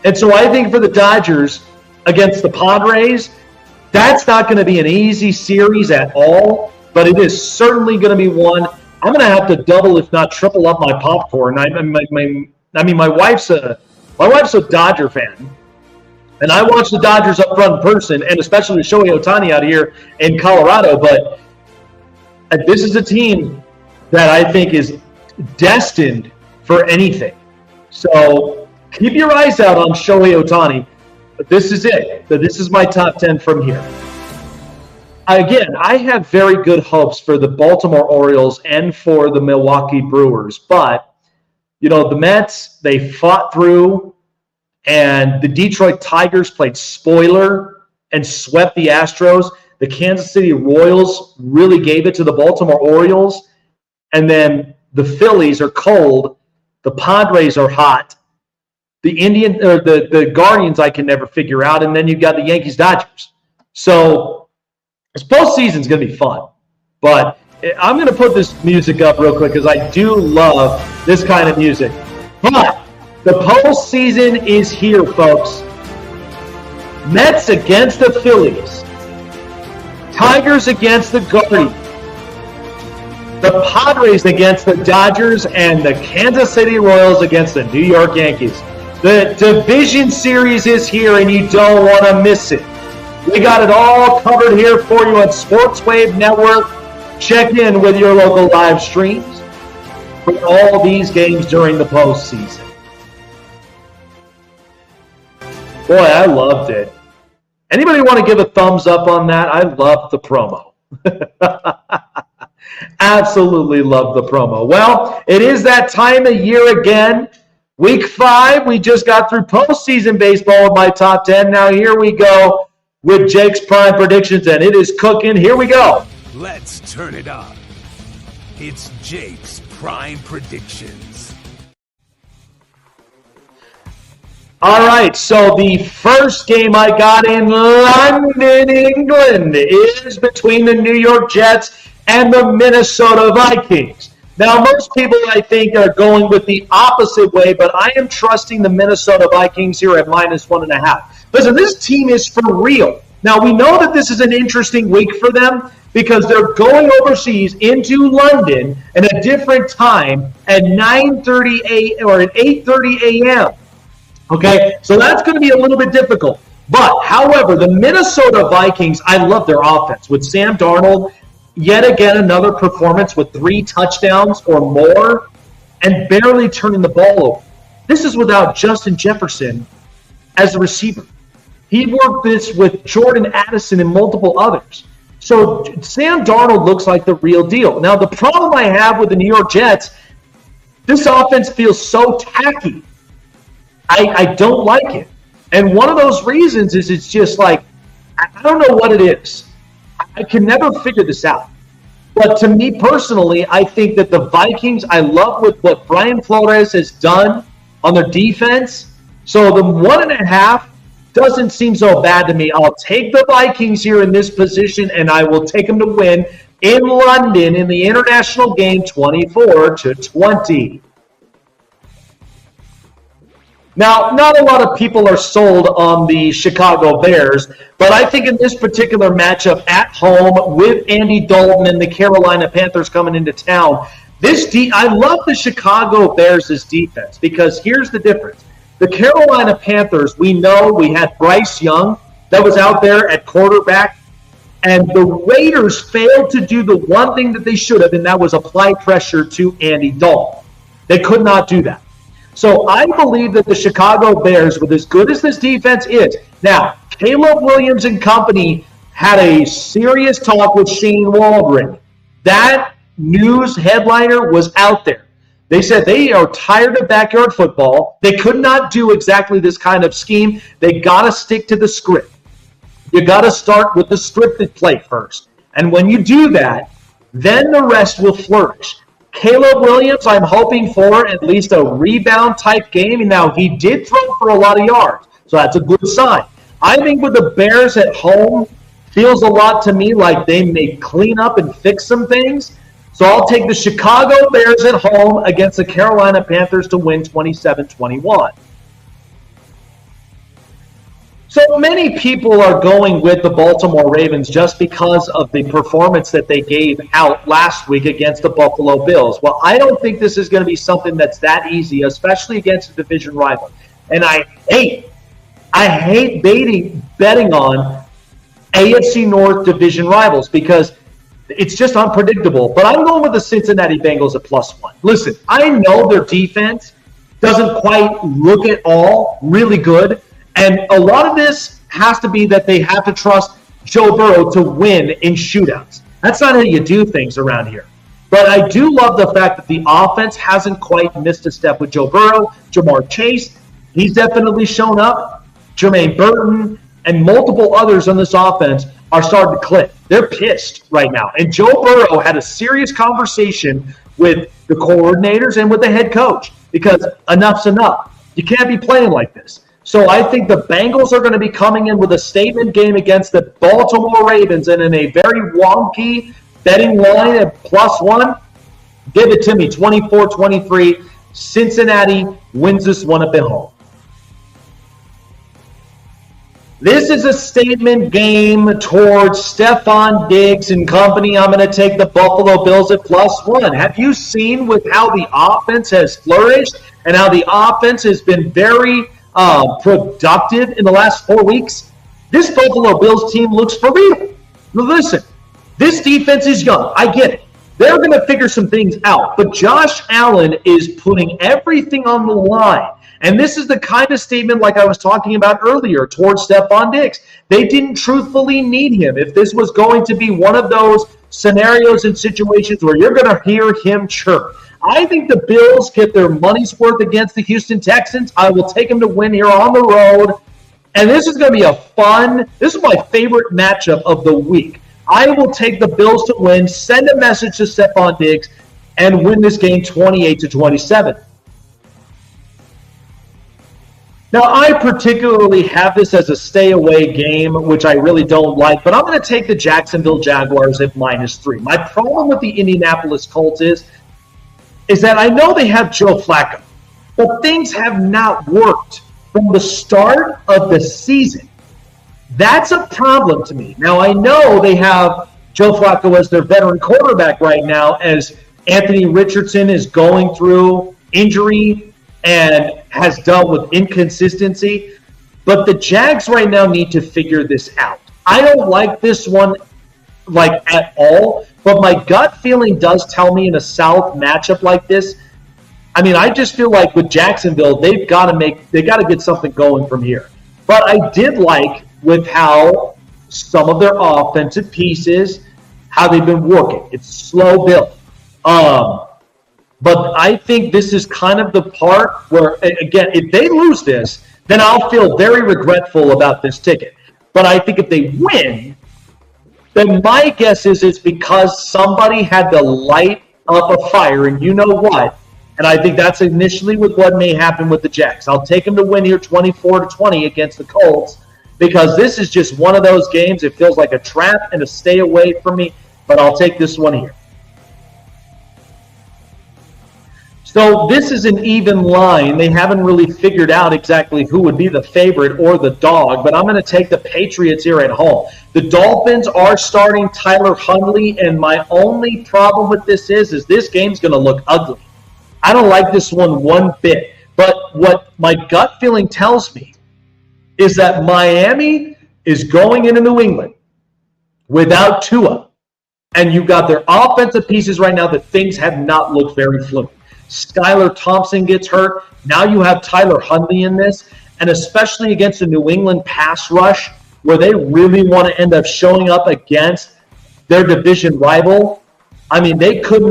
And so I think for the Dodgers against the Padres, that's not going to be an easy series at all, but it is certainly going to be one. I'm going to have to double, if not triple up my popcorn. My wife's a Dodger fan, and I watch the Dodgers up front in person, and especially with Shohei Ohtani out here in Colorado. But this is a team that I think is destined for anything. So keep your eyes out on Shohei Ohtani. But this is it. This is my top 10 from here. Again, I have very good hopes for the Baltimore Orioles and for the Milwaukee Brewers. But, the Mets, they fought through, and the Detroit Tigers played spoiler and swept the Astros. The Kansas City Royals really gave it to the Baltimore Orioles. And then the Phillies are cold. The Padres are hot. The Guardians I can never figure out. And then you've got the Yankees Dodgers. So this postseason's going to be fun. But I'm going to put this music up real quick because I do love this kind of music. But the postseason is here, folks. Mets against the Phillies. Tigers against the Guardians. The Padres against the Dodgers, and the Kansas City Royals against the New York Yankees. The division series is here, and you don't want to miss it. We got it all covered here for you on Sports Wave Network. Check in with your local live streams for all these games during the postseason. Boy, I loved it. Anybody want to give a thumbs up on that? I loved the promo. Absolutely love the promo. Well, it is that time of year again. Week 5, we just got through postseason baseball with my top 10. Now here we go with Jake's Prime Predictions, and it is cooking. Here we go. Let's turn it up. It's Jake's Prime Predictions. All right, so the first game I got in London, England, is between the New York Jets and the Minnesota Vikings. Now, most people, I think, are going with the opposite way, but I am trusting the Minnesota Vikings here at -1.5. Listen, this team is for real. Now, we know that this is an interesting week for them because they're going overseas into London at a different time at 9:30 a.m. or at 8:30 a.m. Okay, so that's going to be a little bit difficult. But, however, the Minnesota Vikings, I love their offense. With Sam Darnold, yet again another performance with 3 touchdowns or more and barely turning the ball over. This is without Justin Jefferson as a receiver. He worked this with Jordan Addison and multiple others. So Sam Darnold looks like the real deal. Now, the problem I have with the New York Jets, this offense feels so tacky. I don't like it. And one of those reasons is it's just like, I don't know what it is. I can never figure this out. But to me personally, I think that the Vikings, I love what Brian Flores has done on their defense. So the 1.5 doesn't seem so bad to me. I'll take the Vikings here in this position, and I will take them to win in London in the international game 24-20. Now, not a lot of people are sold on the Chicago Bears, but I think in this particular matchup at home with Andy Dalton and the Carolina Panthers coming into town, I love the Chicago Bears' defense because here's the difference. The Carolina Panthers, we know we had Bryce Young that was out there at quarterback, and the Raiders failed to do the one thing that they should have, and that was apply pressure to Andy Dalton. They could not do that. So I believe that the Chicago Bears, with as good as this defense is, now, Caleb Williams and company had a serious talk with Shane Waldron. That news headliner was out there. They said they are tired of backyard football. They could not do exactly this kind of scheme. They got to stick to the script. You got to start with the scripted play first. And when you do that, then the rest will flourish. Caleb Williams, I'm hoping for at least a rebound-type game. Now, he did throw for a lot of yards, so that's a good sign. I think with the Bears at home, feels a lot to me like they may clean up and fix some things. So I'll take the Chicago Bears at home against the Carolina Panthers to win 27-21. So many people are going with the Baltimore Ravens just because of the performance that they gave out last week against the Buffalo Bills. Well, I don't think this is going to be something that's that easy, especially against a division rival. And I hate betting on AFC North division rivals because it's just unpredictable. But I'm going with the Cincinnati Bengals at +1. Listen, I know their defense doesn't quite look at all really good. And a lot of this has to be that they have to trust Joe Burrow to win in shootouts. That's not how you do things around here. But I do love the fact that the offense hasn't quite missed a step with Joe Burrow. Jamar Chase, he's definitely shown up. Jermaine Burton and multiple others on this offense are starting to click. They're pissed right now. And Joe Burrow had a serious conversation with the coordinators and with the head coach because enough's enough. You can't be playing like this. So I think the Bengals are going to be coming in with a statement game against the Baltimore Ravens and in a very wonky betting line at +1. Give it to me, 24-23. Cincinnati wins this one at home. This is a statement game towards Stephon Diggs and company. I'm going to take the Buffalo Bills at +1. Have you seen with how the offense has flourished and how the offense has been very productive in the last 4 weeks, this Buffalo Bills team looks for real. Now listen, this defense is young. I get it. They're going to figure some things out. But Josh Allen is putting everything on the line. And this is the kind of statement like I was talking about earlier towards Stephon Diggs. They didn't truthfully need him. If this was going to be one of those scenarios and situations where you're going to hear him chirp, I think the Bills get their money's worth against the Houston Texans. I will take them to win here on the road. And this is going to be this is my favorite matchup of the week. I will take the Bills to win, send a message to Stephon Diggs, and win this game 28-27. Now, I particularly have this as a stay-away game, which I really don't like, but I'm going to take the Jacksonville Jaguars at -3. My problem with the Indianapolis Colts is that I know they have Joe Flacco, but things have not worked from the start of the season. That's a problem to me. Now, I know they have Joe Flacco as their veteran quarterback right now, as Anthony Richardson is going through injury and has dealt with inconsistency. But the Jags right now need to figure this out. I don't like this one at all, but my gut feeling does tell me in a South matchup like this, I just feel like with Jacksonville, they got to get something going from here. But I did like with how some of their offensive pieces, how they've been working. It's slow build. But I think this is kind of the part where, again, if they lose this, then I'll feel very regretful about this ticket. But I think if they win, then my guess is it's because somebody had to light up a fire, and you know what? And I think that's initially with what may happen with the Jacks. I'll take them to win here 24-20 against the Colts, because this is just one of those games. It feels like a trap and a stay away from me, but I'll take this one here. So this is an even line. They haven't really figured out exactly who would be the favorite or the dog, but I'm going to take the Patriots here at home. The Dolphins are starting Tyler Huntley, and my only problem with this is this game's going to look ugly. I don't like this one bit, but what my gut feeling tells me is that Miami is going into New England without Tua, and you've got their offensive pieces right now that things have not looked very fluent. Skylar Thompson gets hurt. Now you have Tyler Huntley in this, and especially against the New England pass rush, where they really want to end up showing up against their division rival. They couldn't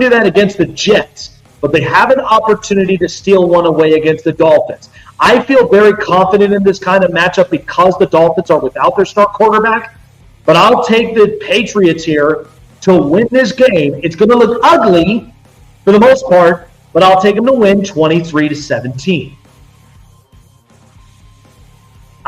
do that against the Jets, but they have an opportunity to steal one away against the Dolphins. I feel very confident in this kind of matchup because the Dolphins are without their star quarterback, but I'll take the Patriots here to win this game. It's going to look ugly for the most part, but I'll take them to win 23-17.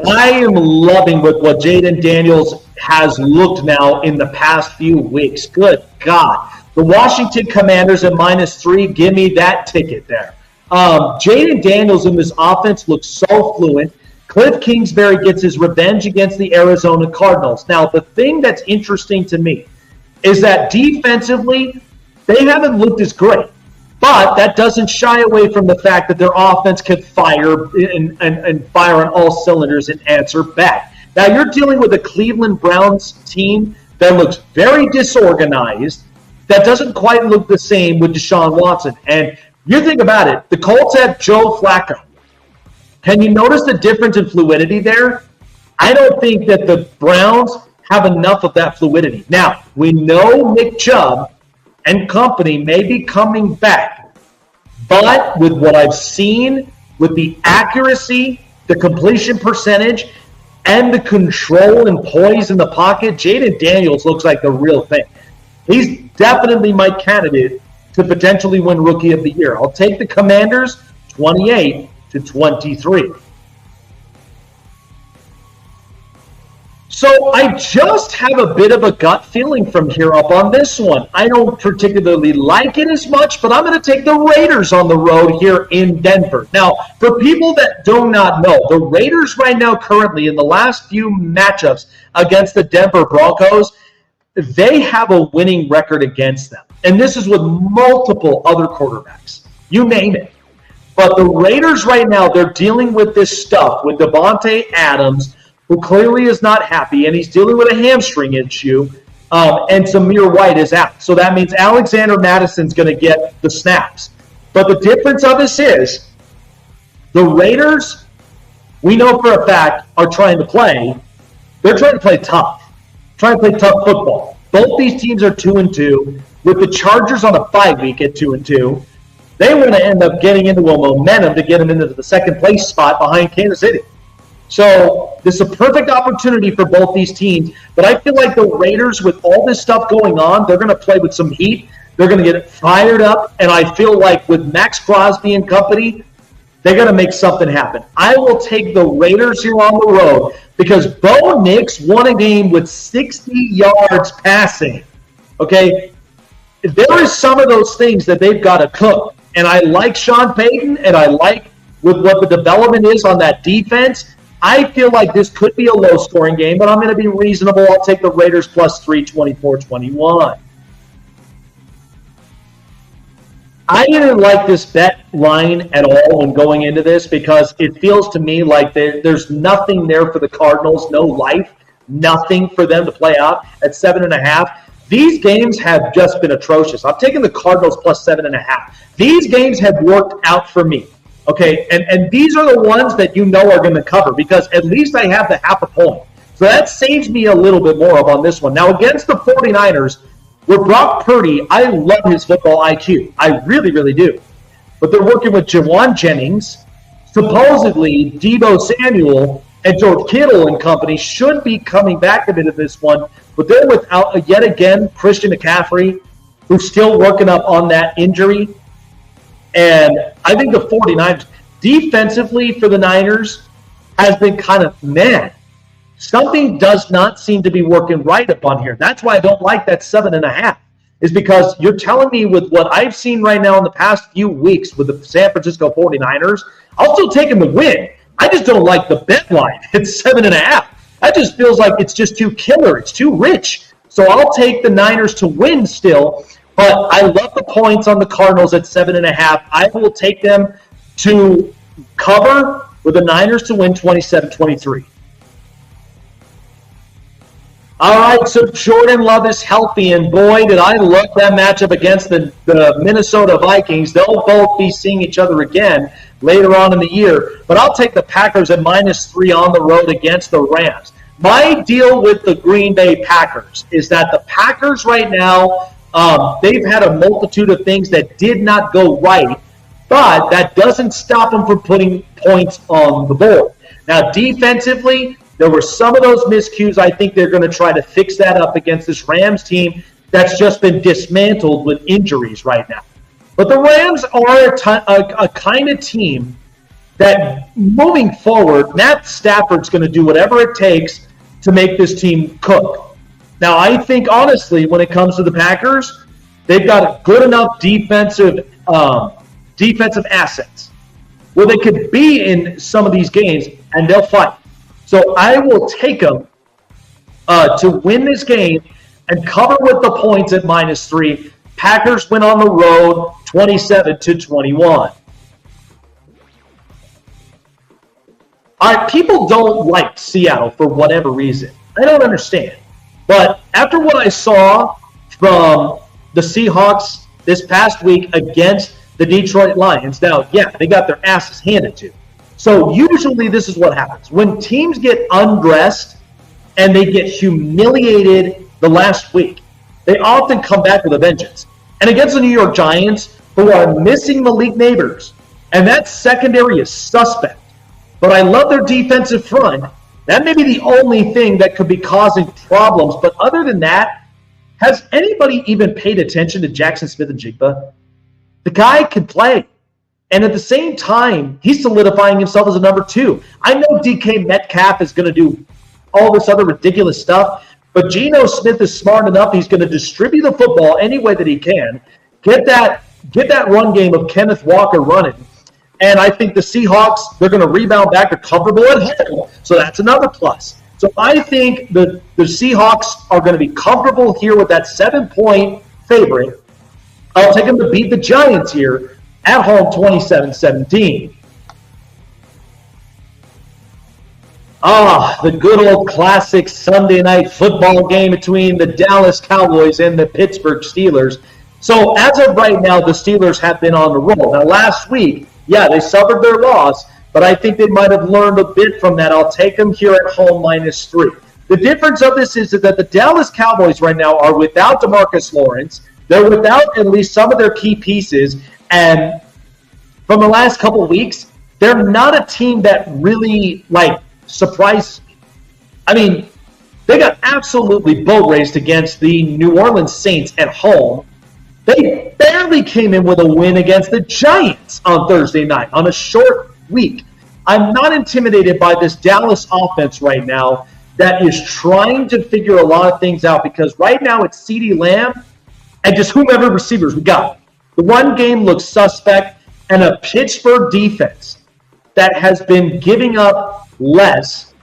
I am loving what Jaden Daniels has looked now in the past few weeks. Good God. The Washington Commanders at -3, give me that ticket there. Jaden Daniels in this offense looks so fluent. Cliff Kingsbury gets his revenge against the Arizona Cardinals. Now, the thing that's interesting to me is that defensively, they haven't looked as great. But that doesn't shy away from the fact that their offense can fire and fire on all cylinders and answer back. Now, you're dealing with a Cleveland Browns team that looks very disorganized, that doesn't quite look the same with Deshaun Watson. And you think about it, the Colts have Joe Flacco. Can you notice the difference in fluidity there? I don't think that the Browns have enough of that fluidity. Now, we know Nick Chubb and company may be coming back, but with what I've seen, with the accuracy, the completion percentage, and the control and poise in the pocket, Jaden Daniels looks like the real thing. He's definitely my candidate to potentially win Rookie of the Year. I'll take the Commanders 28-23. So I just have a bit of a gut feeling from here up on this one. I don't particularly like it as much, but I'm going to take the Raiders on the road here in Denver. Now, for people that do not know, the Raiders right now currently in the last few matchups against the Denver Broncos, they have a winning record against them. And this is with multiple other quarterbacks. You name it. But the Raiders right now, they're dealing with this stuff with Devontae Adams, who clearly is not happy, and he's dealing with a hamstring issue, and Zamir White is out. So that means Alexander Madison's going to get the snaps. But the difference of this is the Raiders, we know for a fact, are trying to play. They're trying to play tough, trying to play tough football. Both these teams are 2-2, with the Chargers on a bye week at 2-2. They want to end up getting into a momentum to get them into the second place spot behind Kansas City. So this is a perfect opportunity for both these teams. But I feel like the Raiders, with all this stuff going on, they're going to play with some heat. They're going to get fired up. And I feel like with Max Crosby and company, they're going to make something happen. I will take the Raiders here on the road because Bo Nix won a game with 60 yards passing. Okay? There is some of those things that they've got to cook. And I like Sean Payton, and I like with what the development is on that defense. I feel like this could be a low-scoring game, but I'm going to be reasonable. I'll take the Raiders +3, 24-21. I didn't like this bet line at all when going into this because it feels to me like there's nothing there for the Cardinals, no life, nothing for them to play out at 7.5. These games have just been atrocious. I'm taking the Cardinals +7.5. These games have worked out for me. Okay, and these are the ones that you know are going to cover because at least I have the half a point. So that saves me a little bit more up on this one. Now, against the 49ers, with Brock Purdy, I love his football IQ. I really, really do. But they're working with Jawan Jennings. Supposedly, Deebo Samuel and George Kittle and company should be coming back a bit of this one. But they're without, yet again, Christian McCaffrey, who's still working up on that injury. And I think the 49ers, defensively for the Niners, has been kind of meh. Something does not seem to be working right up on here. That's why I don't like that 7.5, is because you're telling me with what I've seen right now in the past few weeks with the San Francisco 49ers, I'll still take them to win. I just don't like the bet line at 7.5. That just feels like it's just too killer. It's too rich. So I'll take the Niners to win still. But I love the points on the Cardinals at 7.5. I will take them to cover with the Niners to win 27-23. All right, so Jordan Love is healthy, and boy, did I love that matchup against the Minnesota Vikings. They'll both be seeing each other again later on in the year. But I'll take the Packers at -3 on the road against the Rams. My deal with the Green Bay Packers is that the Packers right now, they've had a multitude of things that did not go right, but that doesn't stop them from putting points on the board. Now, defensively, there were some of those miscues. I think they're going to try to fix that up against this Rams team that's just been dismantled with injuries right now. But the Rams are a kind of team that, moving forward, Matt Stafford's going to do whatever it takes to make this team cook. Now, I think, honestly, when it comes to the Packers, they've got good enough defensive assets where they could be in some of these games, and they'll fight. So I will take them to win this game and cover with the points at -3. Packers win on the road 27-21. All right, people don't like Seattle for whatever reason. I don't understand. But after what I saw from the Seahawks this past week against the Detroit Lions, now, yeah, they got their asses handed to. So usually this is what happens. When teams get undressed and they get humiliated the last week, they often come back with a vengeance. And against the New York Giants, who are missing Malik Neighbors, and that secondary is suspect. But I love their defensive front. That may be the only thing that could be causing problems. But other than that, has anybody even paid attention to Jackson Smith-Njigba? The guy can play. And at the same time, he's solidifying himself as a number 2. I know DK Metcalf is going to do all this other ridiculous stuff, but Geno Smith is smart enough. He's going to distribute the football any way that he can, get that run game of Kenneth Walker running. And I think the Seahawks, they're going to rebound back. They're comfortable at home, so that's another plus. So I think the Seahawks are going to be comfortable here with that 7-point favorite. I'll take them to beat the Giants here. At home, 27-17. The good old classic Sunday night football game between the Dallas Cowboys and the Pittsburgh Steelers. So as of right now, the Steelers have been on the roll. Now, last week, they suffered their loss, but I think they might have learned a bit from that. I'll take them here at home -3. The difference of this is that the Dallas Cowboys right now are without DeMarcus Lawrence. They're without at least some of their key pieces. And from the last couple of weeks, they're not a team that really, surprises me. I mean, they got absolutely boat raced against the New Orleans Saints at home. They barely came in with a win against the Giants on Thursday night on a short week. I'm not intimidated by this Dallas offense right now that is trying to figure a lot of things out, because right now it's CeeDee Lamb and just whomever receivers we got. The run game looks suspect, and a Pittsburgh defense that has been giving up less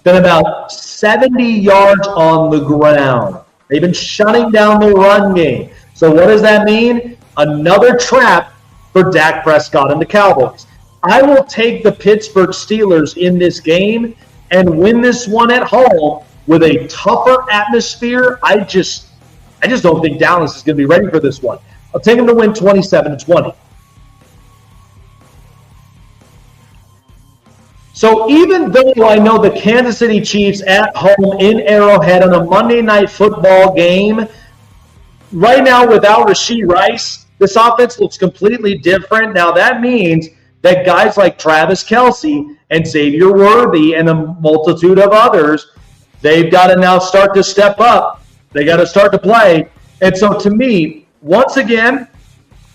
than about 70 yards on the ground. They've been shutting down the run game. So what does that mean? Another trap for Dak Prescott and the Cowboys. I will take the Pittsburgh Steelers in this game and win this one at home with a tougher atmosphere. I just don't think Dallas is going to be ready for this one. I'll take them to win 27-20. So even though I know the Kansas City Chiefs at home in Arrowhead on a Monday Night Football game, right now without Rashee Rice, this offense looks completely different. Now that means that guys like Travis Kelce and Xavier Worthy and a multitude of others, they've got to now start to step up. They got to start to play. And so to me, once again,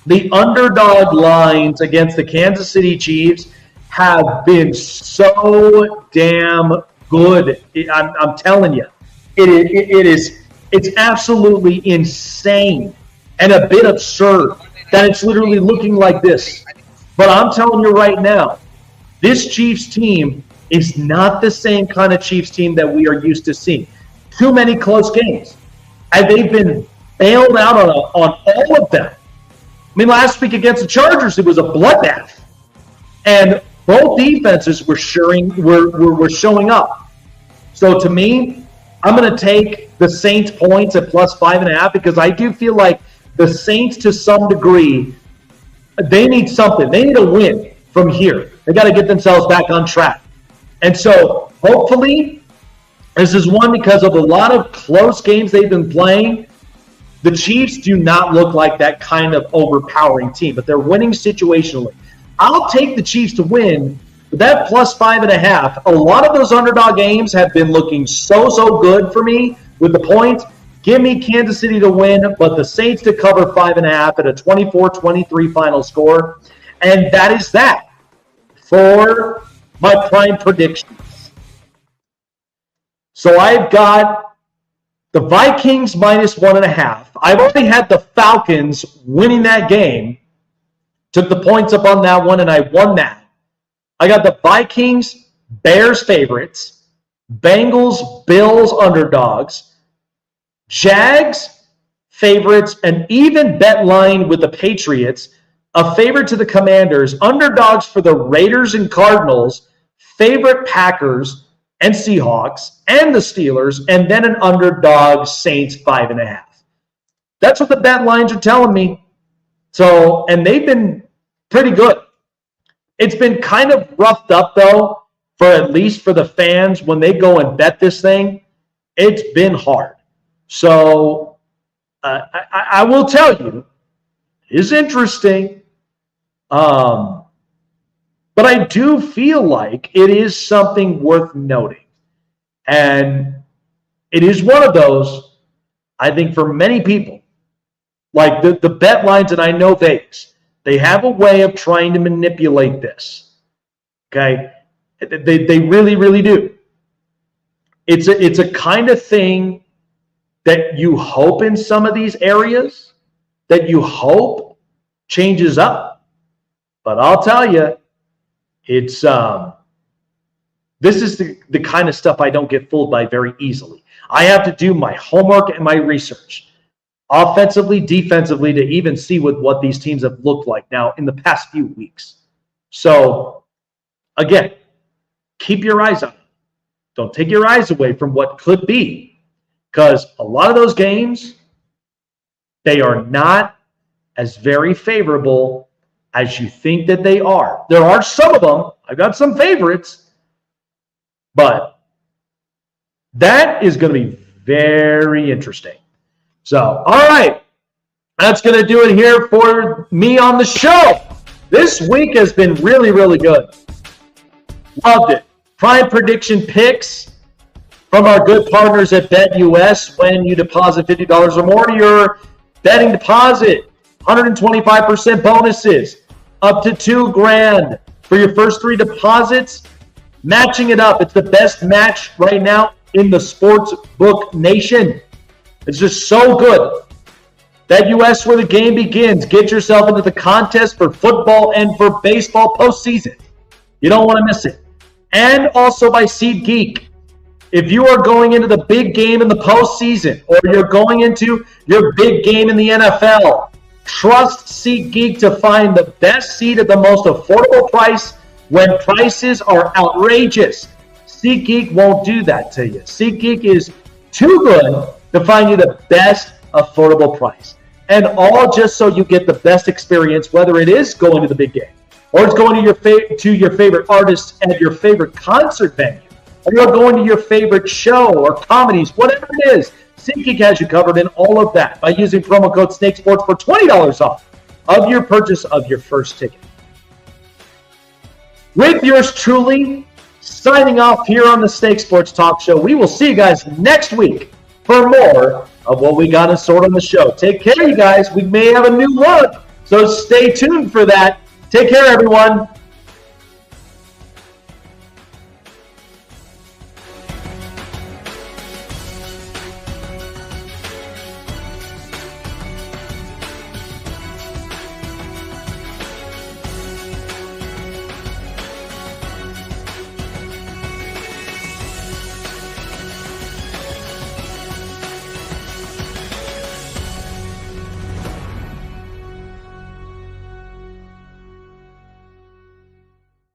the underdog lines against the Kansas City Chiefs have been so damn good. I'm telling you, it's absolutely insane and a bit absurd that it's literally looking like this. But I'm telling you right now, this Chiefs team is not the same kind of Chiefs team that we are used to seeing. Too many close games. And they've been bailed out on all of them. I mean, last week against the Chargers, it was a bloodbath. And both defenses were showing up. So to me, I'm going to take the Saints points at +5.5, because I do feel like the Saints, to some degree, they need something. They need a win from here. They got to get themselves back on track. And so hopefully this is one, because of a lot of close games they've been playing. The Chiefs do not look like that kind of overpowering team, but they're winning situationally. I'll take the Chiefs to win, but that +5.5, a lot of those underdog games have been looking so good for me with the points. Give me Kansas City to win, but the Saints to cover 5.5 at a 24-23 final score. And that is that for my prime predictions. So I've got the Vikings -1.5. I've already had the Falcons winning that game. Took the points up on that one, and I won that. I got the Vikings, Bears favorites, Bengals, Bills underdogs, Jags favorites, an even bet line with the Patriots, a favorite to the Commanders, underdogs for the Raiders and Cardinals, favorite Packers and Seahawks, and the Steelers, and then an underdog Saints 5.5. That's what the bet lines are telling me. So, and they've been pretty good. It's been kind of roughed up, though, for at least for the fans when they go and bet this thing. It's been hard. So I will tell you, it's interesting. But I do feel like it is something worth noting. And it is one of those, I think, for many people, like the bet lines, and I know Vegas, they have a way of trying to manipulate this. Okay? They really, really do. It's a kind of thing that you hope in some of these areas, that you hope changes up. But I'll tell you, it's this is the kind of stuff I don't get fooled by very easily. I have to do my homework and my research. offensively, defensively, to even see what these teams have looked like now in the past few weeks. So, again, keep your eyes on it. Don't take your eyes away from what could be, because a lot of those games, they are not as very favorable as you think that they are. There are some of them. I've got some favorites, but that is going to be very interesting. So, all right, that's going to do it here for me on the show. This week has been really, really good. Loved it. Prime prediction picks from our good partners at BetUS. When you deposit $50 or more to your betting deposit, 125% bonuses, up to $2,000 for your first 3 deposits. Matching it up. It's the best match right now in the sports book nation. It's just so good. BetUS, where the game begins. Get yourself into the contest for football and for baseball postseason. You don't want to miss it. And also by SeatGeek. If you are going into the big game in the postseason, or you're going into your big game in the NFL, trust SeatGeek to find the best seat at the most affordable price when prices are outrageous. SeatGeek won't do that to you. SeatGeek is too good to find you the best affordable price. And all just so you get the best experience, whether it is going to the big game, or it's going to your favorite artists at your favorite concert venue, or you're going to your favorite show or comedies, whatever it is. SeatGeek has you covered in all of that by using promo code SNAKESPORTS for $20 off of your purchase of your first ticket. With yours truly, signing off here on the Snake Sports Talk Show. We will see you guys next week for more of what we got in store on the show. Take care, you guys. We may have a new look, so stay tuned for that. Take care, everyone.